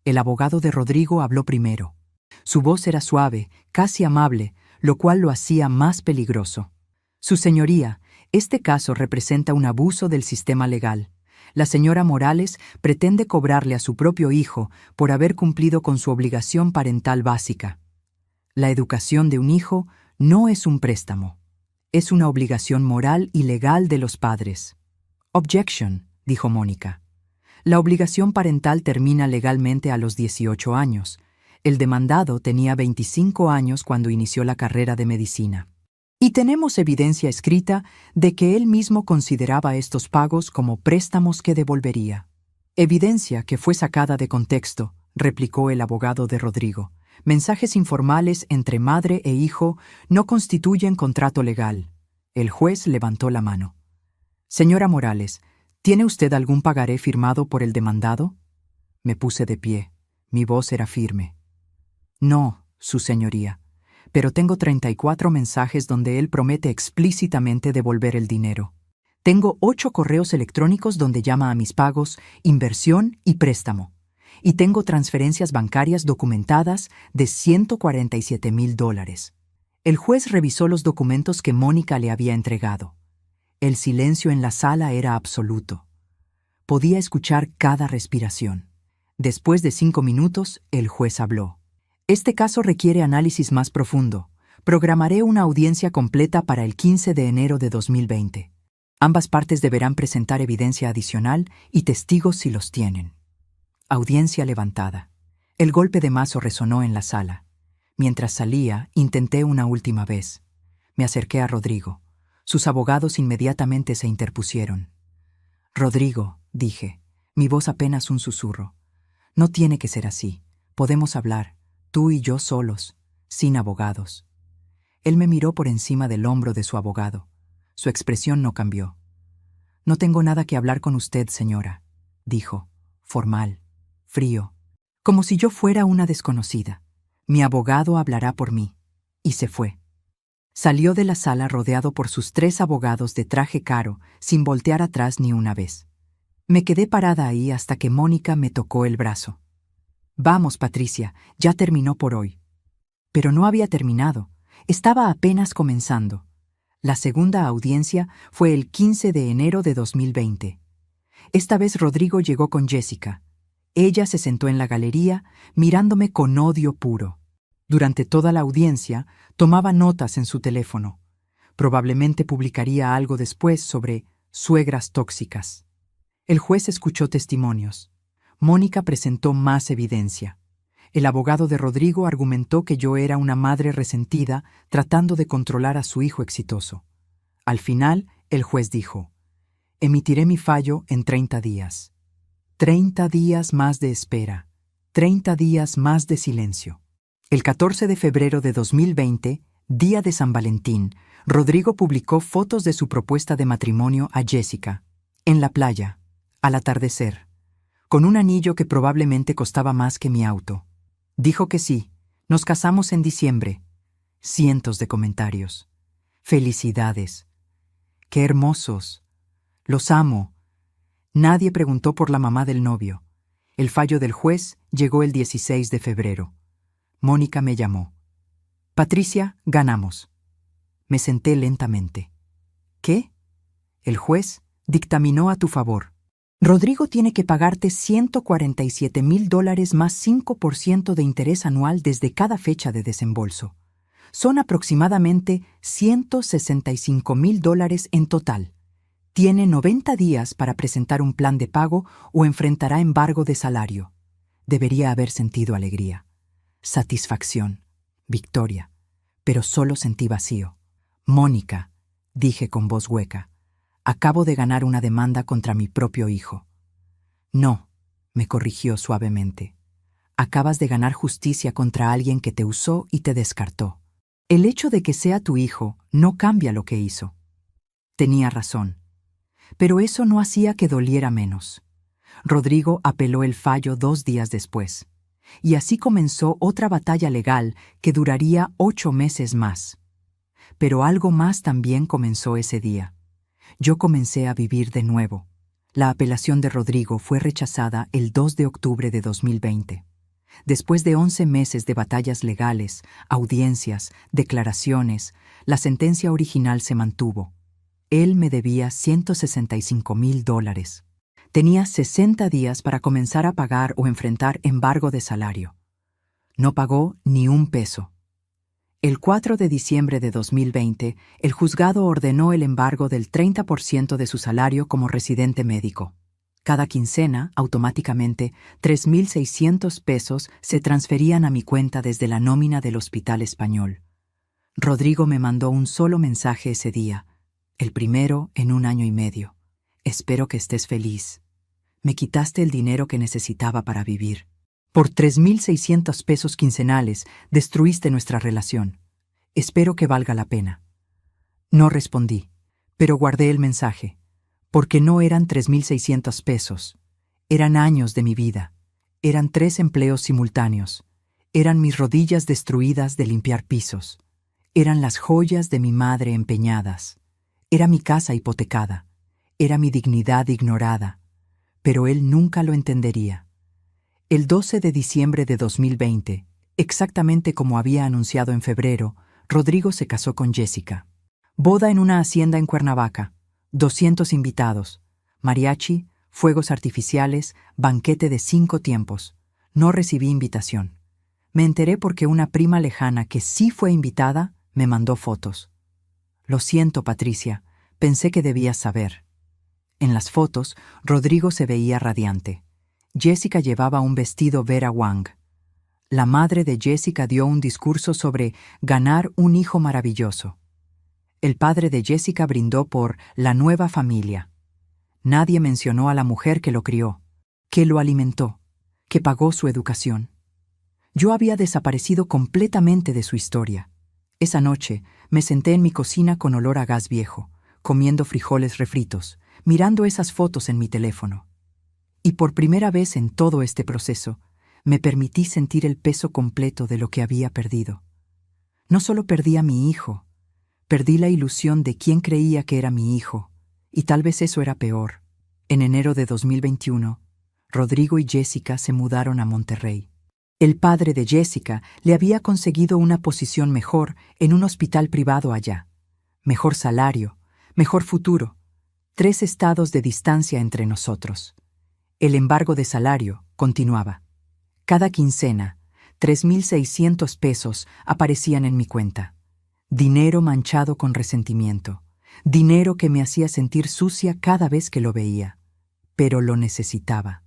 El abogado de Rodrigo habló primero. Su voz era suave, casi amable, lo cual lo hacía más peligroso. Su señoría, este caso representa un abuso del sistema legal. La señora Morales pretende cobrarle a su propio hijo por haber cumplido con su obligación parental básica. La educación de un hijo no es un préstamo. Es una obligación moral y legal de los padres. Objection, dijo Mónica. La obligación parental termina legalmente a los 18 años. El demandado tenía 25 años cuando inició la carrera de medicina. Y tenemos evidencia escrita de que él mismo consideraba estos pagos como préstamos que devolvería. Evidencia que fue sacada de contexto, replicó el abogado de Rodrigo. Mensajes informales entre madre e hijo no constituyen contrato legal. El juez levantó la mano. Señora Morales, ¿tiene usted algún pagaré firmado por el demandado? Me puse de pie. Mi voz era firme. No, su señoría, pero tengo 34 mensajes donde él promete explícitamente devolver el dinero. Tengo 8 correos electrónicos donde llama a mis pagos, inversión y préstamo. Y tengo transferencias bancarias documentadas de $147,000. El juez revisó los documentos que Mónica le había entregado. El silencio en la sala era absoluto. Podía escuchar cada respiración. Después de 5 minutos, el juez habló. Este caso requiere análisis más profundo. Programaré una audiencia completa para el 15 de enero de 2020. Ambas partes deberán presentar evidencia adicional y testigos si los tienen. Audiencia levantada. El golpe de mazo resonó en la sala. Mientras salía, intenté una última vez. Me acerqué a Rodrigo. Sus abogados inmediatamente se interpusieron. Rodrigo, dije, mi voz apenas un susurro. No tiene que ser así. Podemos hablar, tú y yo solos, sin abogados. Él me miró por encima del hombro de su abogado. Su expresión no cambió. No tengo nada que hablar con usted, señora, dijo, formal, frío, como si yo fuera una desconocida. Mi abogado hablará por mí. Y se fue. Salió de la sala rodeado por sus 3 abogados de traje caro, sin voltear atrás ni una vez. Me quedé parada ahí hasta que Mónica me tocó el brazo. Vamos, Patricia, ya terminó por hoy. Pero no había terminado. Estaba apenas comenzando. La segunda audiencia fue el 15 de enero de 2020. Esta vez Rodrigo llegó con Jessica. Ella se sentó en la galería, mirándome con odio puro. Durante toda la audiencia, tomaba notas en su teléfono. Probablemente publicaría algo después sobre suegras tóxicas. El juez escuchó testimonios. Mónica presentó más evidencia. El abogado de Rodrigo argumentó que yo era una madre resentida tratando de controlar a su hijo exitoso. Al final, el juez dijo, emitiré mi fallo en 30 días. 30 días más de espera. 30 días más de silencio. El 14 de febrero de 2020, día de San Valentín, Rodrigo publicó fotos de su propuesta de matrimonio a Jessica, en la playa, al atardecer, con un anillo que probablemente costaba más que mi auto. Dijo que sí, nos casamos en diciembre. Cientos de comentarios. Felicidades. Qué hermosos. Los amo. Nadie preguntó por la mamá del novio. El fallo del juez llegó el 16 de febrero. Mónica me llamó. Patricia, ganamos. Me senté lentamente. ¿Qué? El juez dictaminó a tu favor. Rodrigo tiene que pagarte $147,000 más 5% de interés anual desde cada fecha de desembolso. Son aproximadamente $165,000 en total. Tiene 90 días para presentar un plan de pago o enfrentará embargo de salario. Debería haber sentido alegría, satisfacción, victoria, pero solo sentí vacío. Mónica, dije con voz hueca, acabo de ganar una demanda contra mi propio hijo. No, me corrigió suavemente. Acabas de ganar justicia contra alguien que te usó y te descartó. El hecho de que sea tu hijo no cambia lo que hizo. Tenía razón. Pero eso no hacía que doliera menos. Rodrigo apeló el fallo 2 días después. Y así comenzó otra batalla legal que duraría 8 meses más. Pero algo más también comenzó ese día. Yo comencé a vivir de nuevo. La apelación de Rodrigo fue rechazada el 2 de octubre de 2020. Después de 11 meses de batallas legales, audiencias, declaraciones, la sentencia original se mantuvo. Él me debía $165,000. Tenía 60 días para comenzar a pagar o enfrentar embargo de salario. No pagó ni un peso. El 4 de diciembre de 2020, el juzgado ordenó el embargo del 30% de su salario como residente médico. Cada quincena, automáticamente, $3,600 se transferían a mi cuenta desde la nómina del Hospital Español. Rodrigo me mandó un solo mensaje ese día, el primero en 1 año y medio. Espero que estés feliz. Me quitaste el dinero que necesitaba para vivir. Por $3,600 quincenales destruiste nuestra relación. Espero que valga la pena. No respondí, pero guardé el mensaje, porque no eran $3,600. Eran años de mi vida. Eran 3 empleos simultáneos. Eran mis rodillas destruidas de limpiar pisos. Eran las joyas de mi madre empeñadas. Era mi casa hipotecada. Era mi dignidad ignorada. Pero él nunca lo entendería. El 12 de diciembre de 2020, exactamente como había anunciado en febrero, Rodrigo se casó con Jessica. Boda en una hacienda en Cuernavaca, 200 invitados, mariachi, fuegos artificiales, banquete de 5 tiempos. No recibí invitación. Me enteré porque una prima lejana que sí fue invitada me mandó fotos. Lo siento, Patricia, pensé que debías saber. En las fotos, Rodrigo se veía radiante. Jessica llevaba un vestido Vera Wang. La madre de Jessica dio un discurso sobre ganar un hijo maravilloso. El padre de Jessica brindó por la nueva familia. Nadie mencionó a la mujer que lo crió, que lo alimentó, que pagó su educación. Yo había desaparecido completamente de su historia. Esa noche me senté en mi cocina con olor a gas viejo, comiendo frijoles refritos, mirando esas fotos en mi teléfono. Y por primera vez en todo este proceso, me permití sentir el peso completo de lo que había perdido. No solo perdí a mi hijo, perdí la ilusión de quién creía que era mi hijo, y tal vez eso era peor. En enero de 2021, Rodrigo y Jessica se mudaron a Monterrey. El padre de Jessica le había conseguido una posición mejor en un hospital privado allá. Mejor salario, mejor futuro. 3 estados de distancia entre nosotros. El embargo de salario continuaba. Cada quincena, $3,600 aparecían en mi cuenta. Dinero manchado con resentimiento. Dinero que me hacía sentir sucia cada vez que lo veía. Pero lo necesitaba.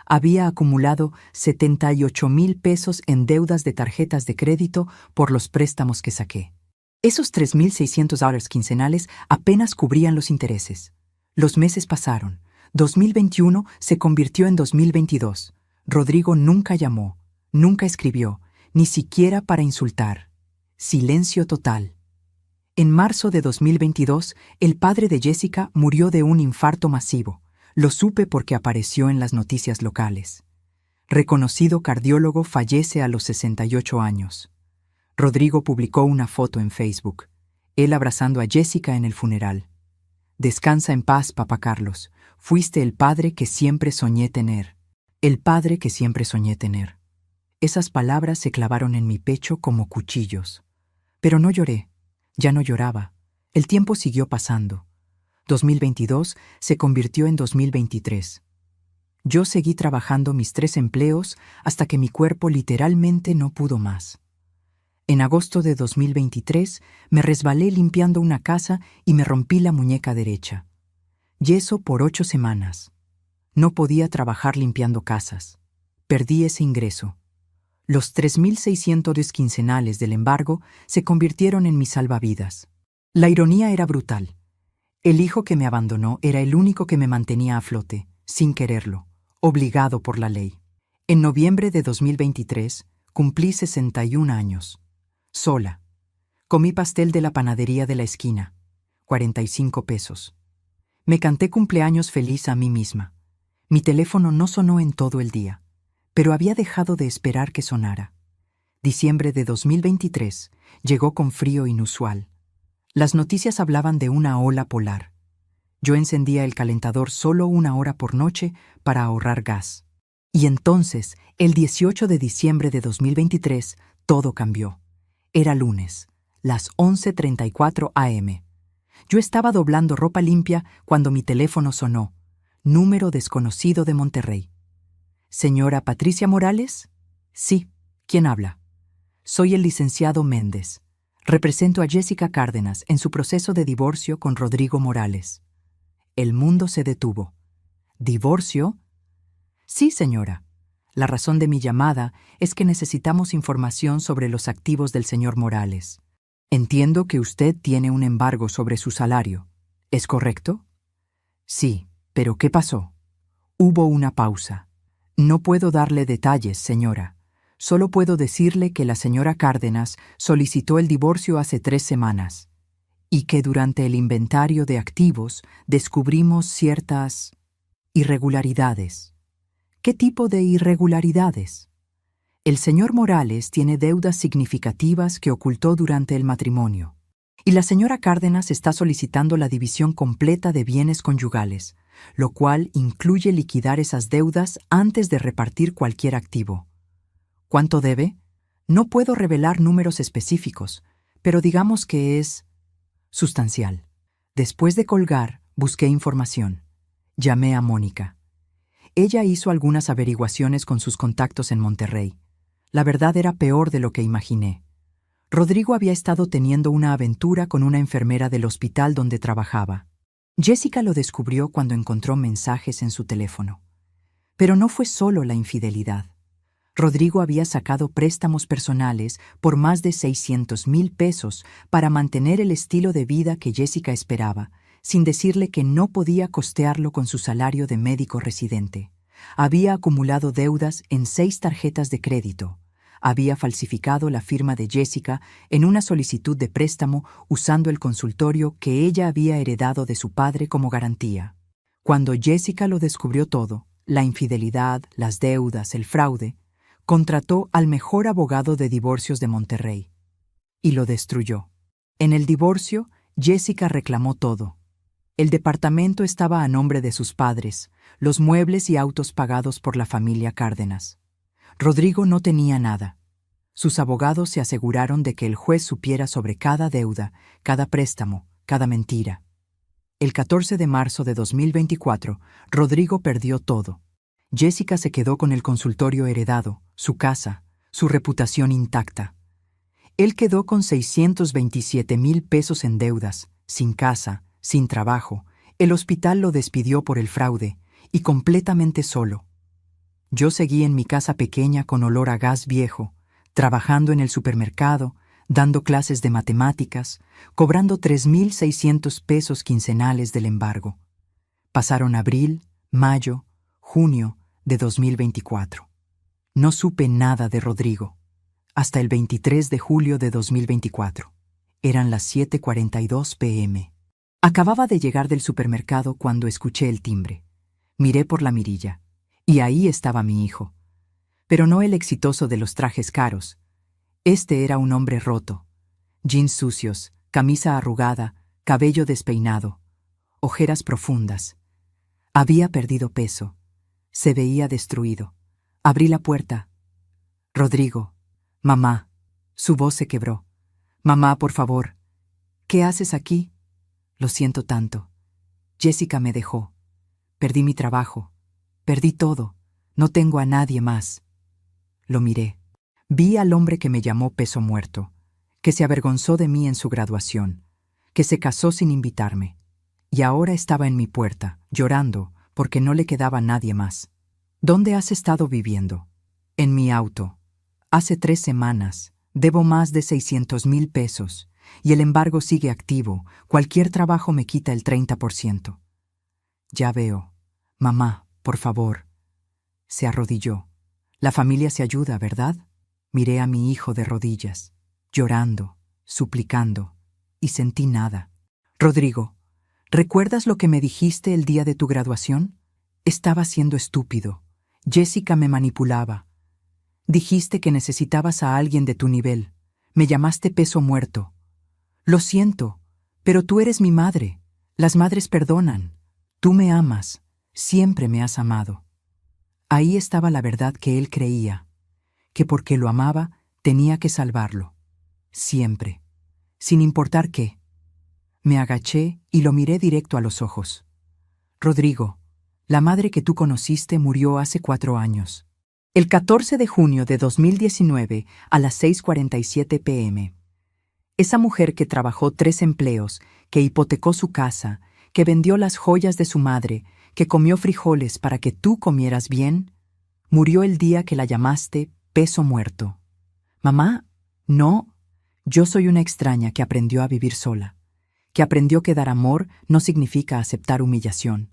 Había acumulado $78,000 en deudas de tarjetas de crédito por los préstamos que saqué. Esos $3,600 quincenales apenas cubrían los intereses. Los meses pasaron. 2021 se convirtió en 2022. Rodrigo nunca llamó, nunca escribió, ni siquiera para insultar. Silencio total. En marzo de 2022, el padre de Jessica murió de un infarto masivo. Lo supe porque apareció en las noticias locales. Reconocido cardiólogo fallece a los 68 años. Rodrigo publicó una foto en Facebook, él abrazando a Jessica en el funeral. Descansa en paz, papá Carlos. Fuiste el padre que siempre soñé tener. El padre que siempre soñé tener. Esas palabras se clavaron en mi pecho como cuchillos. Pero no lloré. Ya no lloraba. El tiempo siguió pasando. 2022 se convirtió en 2023. Yo seguí trabajando mis 3 empleos hasta que mi cuerpo literalmente no pudo más. En agosto de 2023 me resbalé limpiando una casa y me rompí la muñeca derecha. Yeso por 8 semanas. No podía trabajar limpiando casas. Perdí ese ingreso. Los 3.600 quincenales del embargo se convirtieron en mis salvavidas. La ironía era brutal. El hijo que me abandonó era el único que me mantenía a flote, sin quererlo, obligado por la ley. En noviembre de 2023 cumplí 61 años. Sola. Comí pastel de la panadería de la esquina. 45 pesos. Me canté cumpleaños feliz a mí misma. Mi teléfono no sonó en todo el día, pero había dejado de esperar que sonara. Diciembre de 2023 llegó con frío inusual. Las noticias hablaban de una ola polar. Yo encendía el calentador solo 1 hora por noche para ahorrar gas. Y entonces, el 18 de diciembre de 2023, todo cambió. Era lunes, las 11:34 a.m. Yo estaba doblando ropa limpia cuando mi teléfono sonó. Número desconocido de Monterrey. ¿Señora Patricia Morales? Sí. ¿Quién habla? Soy el licenciado Méndez. Represento a Jessica Cárdenas en su proceso de divorcio con Rodrigo Morales. El mundo se detuvo. ¿Divorcio? Sí, señora. La razón de mi llamada es que necesitamos información sobre los activos del señor Morales. Entiendo que usted tiene un embargo sobre su salario. ¿Es correcto? Sí, pero ¿qué pasó? Hubo una pausa. No puedo darle detalles, señora. Solo puedo decirle que la señora Cárdenas solicitó el divorcio hace 3 semanas y que durante el inventario de activos descubrimos ciertas irregularidades. ¿Qué tipo de irregularidades? El señor Morales tiene deudas significativas que ocultó durante el matrimonio, y la señora Cárdenas está solicitando la división completa de bienes conyugales, lo cual incluye liquidar esas deudas antes de repartir cualquier activo. ¿Cuánto debe? No puedo revelar números específicos, pero digamos que es sustancial. Después de colgar, busqué información. Llamé a Mónica. Ella hizo algunas averiguaciones con sus contactos en Monterrey. La verdad era peor de lo que imaginé. Rodrigo había estado teniendo una aventura con una enfermera del hospital donde trabajaba. Jessica lo descubrió cuando encontró mensajes en su teléfono. Pero no fue solo la infidelidad. Rodrigo había sacado préstamos personales por más de 600,000 pesos para mantener el estilo de vida que Jessica esperaba, sin decirle que no podía costearlo con su salario de médico residente. Había acumulado deudas en 6 tarjetas de crédito. Había falsificado la firma de Jessica en una solicitud de préstamo usando el consultorio que ella había heredado de su padre como garantía. Cuando Jessica lo descubrió todo, la infidelidad, las deudas, el fraude, contrató al mejor abogado de divorcios de Monterrey y lo destruyó. En el divorcio, Jessica reclamó todo. El departamento estaba a nombre de sus padres, los muebles y autos pagados por la familia Cárdenas. Rodrigo no tenía nada. Sus abogados se aseguraron de que el juez supiera sobre cada deuda, cada préstamo, cada mentira. El 14 de marzo de 2024, Rodrigo perdió todo. Jessica se quedó con el consultorio heredado, su casa, su reputación intacta. Él quedó con 627,000 pesos en deudas, sin casa, sin trabajo. El hospital lo despidió por el fraude y completamente solo. Yo seguí en mi casa pequeña con olor a gas viejo, trabajando en el supermercado, dando clases de matemáticas, cobrando 3,600 pesos quincenales del embargo. Pasaron abril, mayo, junio de 2024. No supe nada de Rodrigo, hasta el 23 de julio de 2024. Eran las 7:42 p.m. Acababa de llegar del supermercado cuando escuché el timbre. Miré por la mirilla, y ahí estaba mi hijo. Pero no el exitoso de los trajes caros. Este era un hombre roto. Jeans sucios, camisa arrugada, cabello despeinado, ojeras profundas. Había perdido peso. Se veía destruido. Abrí la puerta. Rodrigo. Mamá. Su voz se quebró. Mamá, por favor. ¿Qué haces aquí? Lo siento tanto. Jessica me dejó. Perdí mi trabajo. Perdí todo. No tengo a nadie más. Lo miré. Vi al hombre que me llamó peso muerto, que se avergonzó de mí en su graduación, que se casó sin invitarme, y ahora estaba en mi puerta, llorando, porque no le quedaba nadie más. ¿Dónde has estado viviendo? En mi auto. Hace 3 semanas. Debo más de 600,000 pesos, y el embargo sigue activo. Cualquier trabajo me quita el 30%. Ya veo. Mamá, por favor. Se arrodilló. La familia se ayuda, ¿verdad? Miré a mi hijo de rodillas, llorando, suplicando, y sentí nada. Rodrigo, ¿recuerdas lo que me dijiste el día de tu graduación? Estaba siendo estúpido. Jessica me manipulaba. Dijiste que necesitabas a alguien de tu nivel. Me llamaste peso muerto. Lo siento, pero tú eres mi madre. Las madres perdonan. Tú me amas. Siempre me has amado. Ahí estaba la verdad que él creía, que porque lo amaba tenía que salvarlo. Siempre. Sin importar qué. Me agaché y lo miré directo a los ojos. Rodrigo, la madre que tú conociste murió hace 4 años. El 14 de junio de 2019 a las 6:47 p.m. Esa mujer que trabajó 3 empleos, que hipotecó su casa, que vendió las joyas de su madre, que comió frijoles para que tú comieras bien, murió el día que la llamaste peso muerto. Mamá, no, yo soy una extraña que aprendió a vivir sola, que aprendió que dar amor no significa aceptar humillación,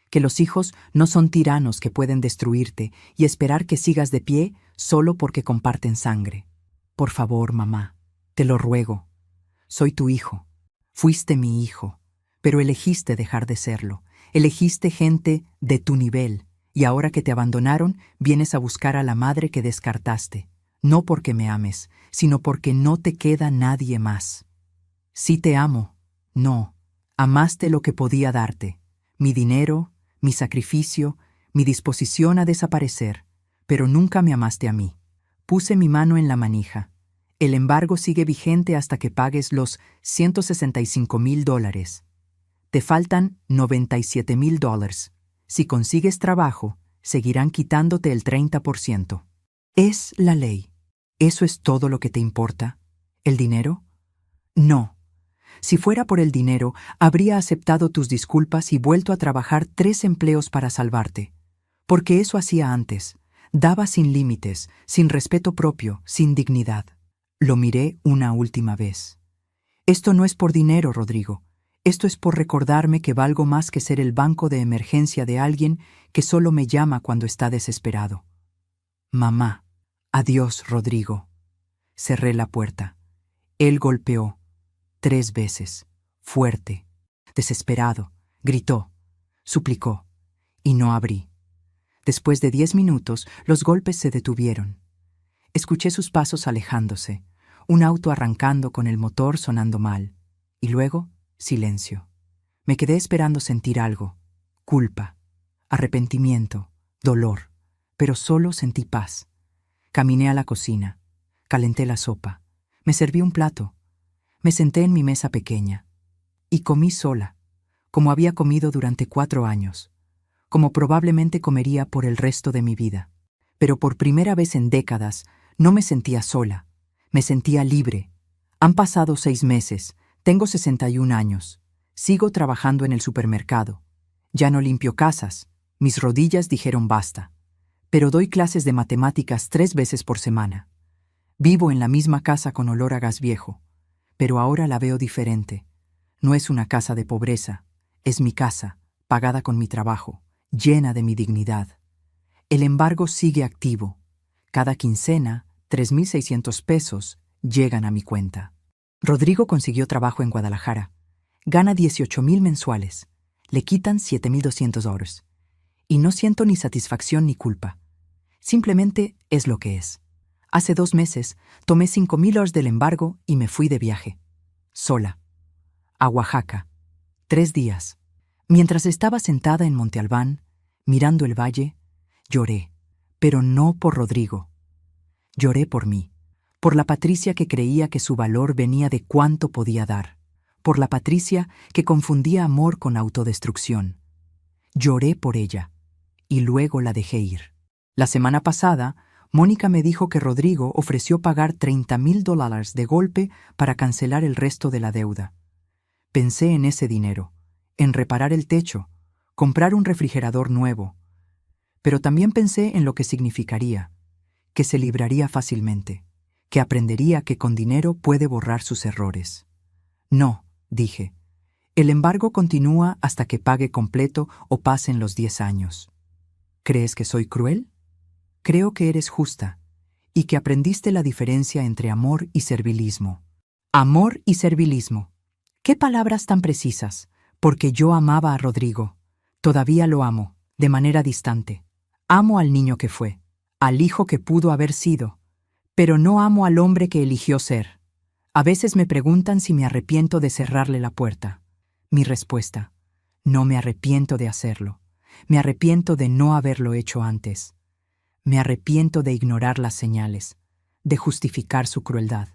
que los hijos no son tiranos que pueden destruirte y esperar que sigas de pie solo porque comparten sangre. Por favor, mamá, te lo ruego. Soy tu hijo. Fuiste mi hijo, pero elegiste dejar de serlo. Elegiste gente de tu nivel, y ahora que te abandonaron, vienes a buscar a la madre que descartaste. No porque me ames, sino porque no te queda nadie más. Sí te amo. No. Amaste lo que podía darte. Mi dinero, mi sacrificio, mi disposición a desaparecer, pero nunca me amaste a mí. Puse mi mano en la manija. El embargo sigue vigente hasta que pagues los $165,000. Te faltan $97,000. Si consigues trabajo, seguirán quitándote el 30%. Es la ley. ¿Eso es todo lo que te importa? ¿El dinero? No. Si fuera por el dinero, habría aceptado tus disculpas y vuelto a trabajar 3 empleos para salvarte. Porque eso hacía antes. Daba sin límites, sin respeto propio, sin dignidad. Lo miré una última vez. Esto no es por dinero, Rodrigo. Esto es por recordarme que valgo más que ser el banco de emergencia de alguien que solo me llama cuando está desesperado. Mamá. Adiós, Rodrigo. Cerré la puerta. Él golpeó. 3 veces, fuerte, desesperado, gritó, suplicó, y no abrí. Después de 10 minutos, los golpes se detuvieron. Escuché sus pasos alejándose, un auto arrancando con el motor sonando mal, y luego, silencio. Me quedé esperando sentir algo, culpa, arrepentimiento, dolor, pero solo sentí paz. Caminé a la cocina, calenté la sopa, me serví un plato. Me senté en mi mesa pequeña y comí sola, como había comido durante 4 años, como probablemente comería por el resto de mi vida. Pero por primera vez en décadas no me sentía sola, me sentía libre. Han pasado 6 meses, tengo 61 años, sigo trabajando en el supermercado. Ya no limpio casas, mis rodillas dijeron basta, pero doy clases de matemáticas 3 veces por semana. Vivo en la misma casa con olor a gas viejo. Pero ahora la veo diferente. No es una casa de pobreza, es mi casa, pagada con mi trabajo, llena de mi dignidad. El embargo sigue activo. Cada quincena, 3,600 pesos llegan a mi cuenta. Rodrigo consiguió trabajo en Guadalajara. Gana 18,000 mensuales. Le quitan 7,200 euros. Y no siento ni satisfacción ni culpa. Simplemente es lo que es. Hace 2 meses tomé 5,000 euros del embargo y me fui de viaje. Sola. A Oaxaca. 3 días. Mientras estaba sentada en Monte Albán, mirando el valle, lloré, pero no por Rodrigo. Lloré por mí, por la Patricia que creía que su valor venía de cuánto podía dar, por la Patricia que confundía amor con autodestrucción. Lloré por ella, y luego la dejé ir. La semana pasada, Mónica me dijo que Rodrigo ofreció pagar $30,000 de golpe para cancelar el resto de la deuda. Pensé en ese dinero, en reparar el techo, comprar un refrigerador nuevo. Pero también pensé en lo que significaría, que se libraría fácilmente, que aprendería que con dinero puede borrar sus errores. No, dije, el embargo continúa hasta que pague completo o pasen los 10 años. ¿Crees que soy cruel? Creo que eres justa y que aprendiste la diferencia entre amor y servilismo. Amor y servilismo. ¿Qué palabras tan precisas? Porque yo amaba a Rodrigo. Todavía lo amo, de manera distante. Amo al niño que fue, al hijo que pudo haber sido, pero no amo al hombre que eligió ser. A veces me preguntan si me arrepiento de cerrarle la puerta. Mi respuesta: no me arrepiento de hacerlo. Me arrepiento de no haberlo hecho antes. Me arrepiento de ignorar las señales, de justificar su crueldad,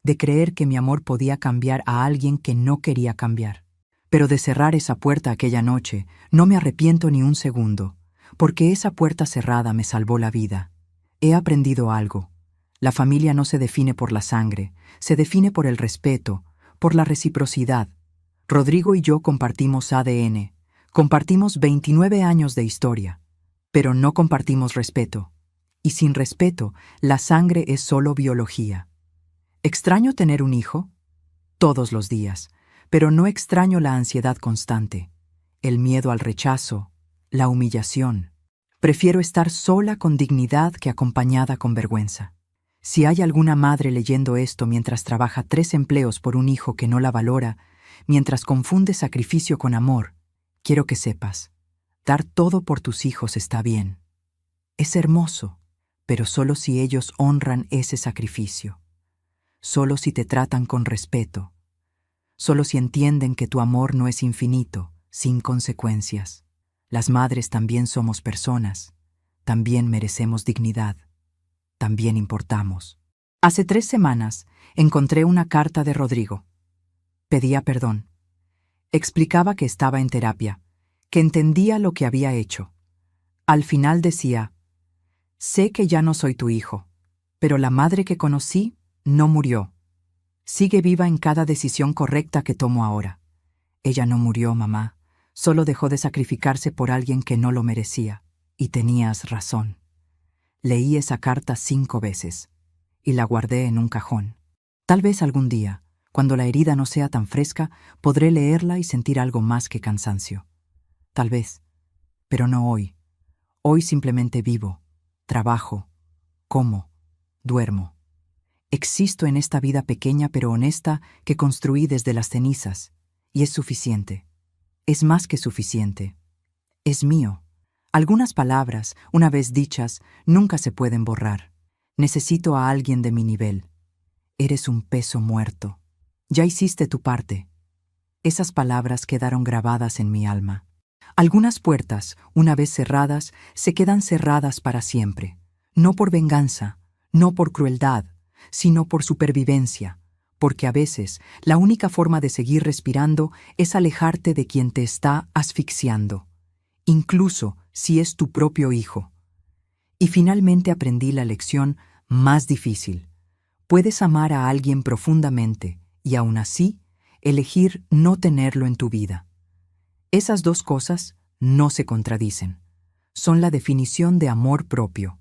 de creer que mi amor podía cambiar a alguien que no quería cambiar. Pero de cerrar esa puerta aquella noche, no me arrepiento ni un segundo, porque esa puerta cerrada me salvó la vida. He aprendido algo. La familia no se define por la sangre, se define por el respeto, por la reciprocidad. Rodrigo y yo compartimos ADN, compartimos 29 años de historia, pero no compartimos respeto. Y sin respeto, la sangre es solo biología. ¿Extraño tener un hijo? Todos los días, pero no extraño la ansiedad constante, el miedo al rechazo, la humillación. Prefiero estar sola con dignidad que acompañada con vergüenza. Si hay alguna madre leyendo esto mientras trabaja 3 empleos por un hijo que no la valora, mientras confunde sacrificio con amor, quiero que sepas, dar todo por tus hijos está bien. Es hermoso, pero solo si ellos honran ese sacrificio. Solo si te tratan con respeto. Solo si entienden que tu amor no es infinito, sin consecuencias. Las madres también somos personas, también merecemos dignidad, también importamos. Hace 3 semanas encontré una carta de Rodrigo. Pedía perdón. Explicaba que estaba en terapia, que entendía lo que había hecho. Al final decía: sé que ya no soy tu hijo, pero la madre que conocí no murió. Sigue viva en cada decisión correcta que tomo ahora. Ella no murió, mamá. Solo dejó de sacrificarse por alguien que no lo merecía. Y tenías razón. Leí esa carta 5 veces y la guardé en un cajón. Tal vez algún día, cuando la herida no sea tan fresca, podré leerla y sentir algo más que cansancio. Tal vez, pero no hoy. Hoy simplemente vivo, trabajo, como, duermo. Existo en esta vida pequeña pero honesta que construí desde las cenizas, y es suficiente. Es más que suficiente. Es mío. Algunas palabras, una vez dichas, nunca se pueden borrar. Necesito a alguien de mi nivel. Eres un peso muerto. Ya hiciste tu parte. Esas palabras quedaron grabadas en mi alma. Algunas puertas, una vez cerradas, se quedan cerradas para siempre. No por venganza, no por crueldad, sino por supervivencia, porque a veces la única forma de seguir respirando es alejarte de quien te está asfixiando, incluso si es tu propio hijo. Y finalmente aprendí la lección más difícil. Puedes amar a alguien profundamente y aún así elegir no tenerlo en tu vida. Esas 2 cosas no se contradicen. Son la definición de amor propio.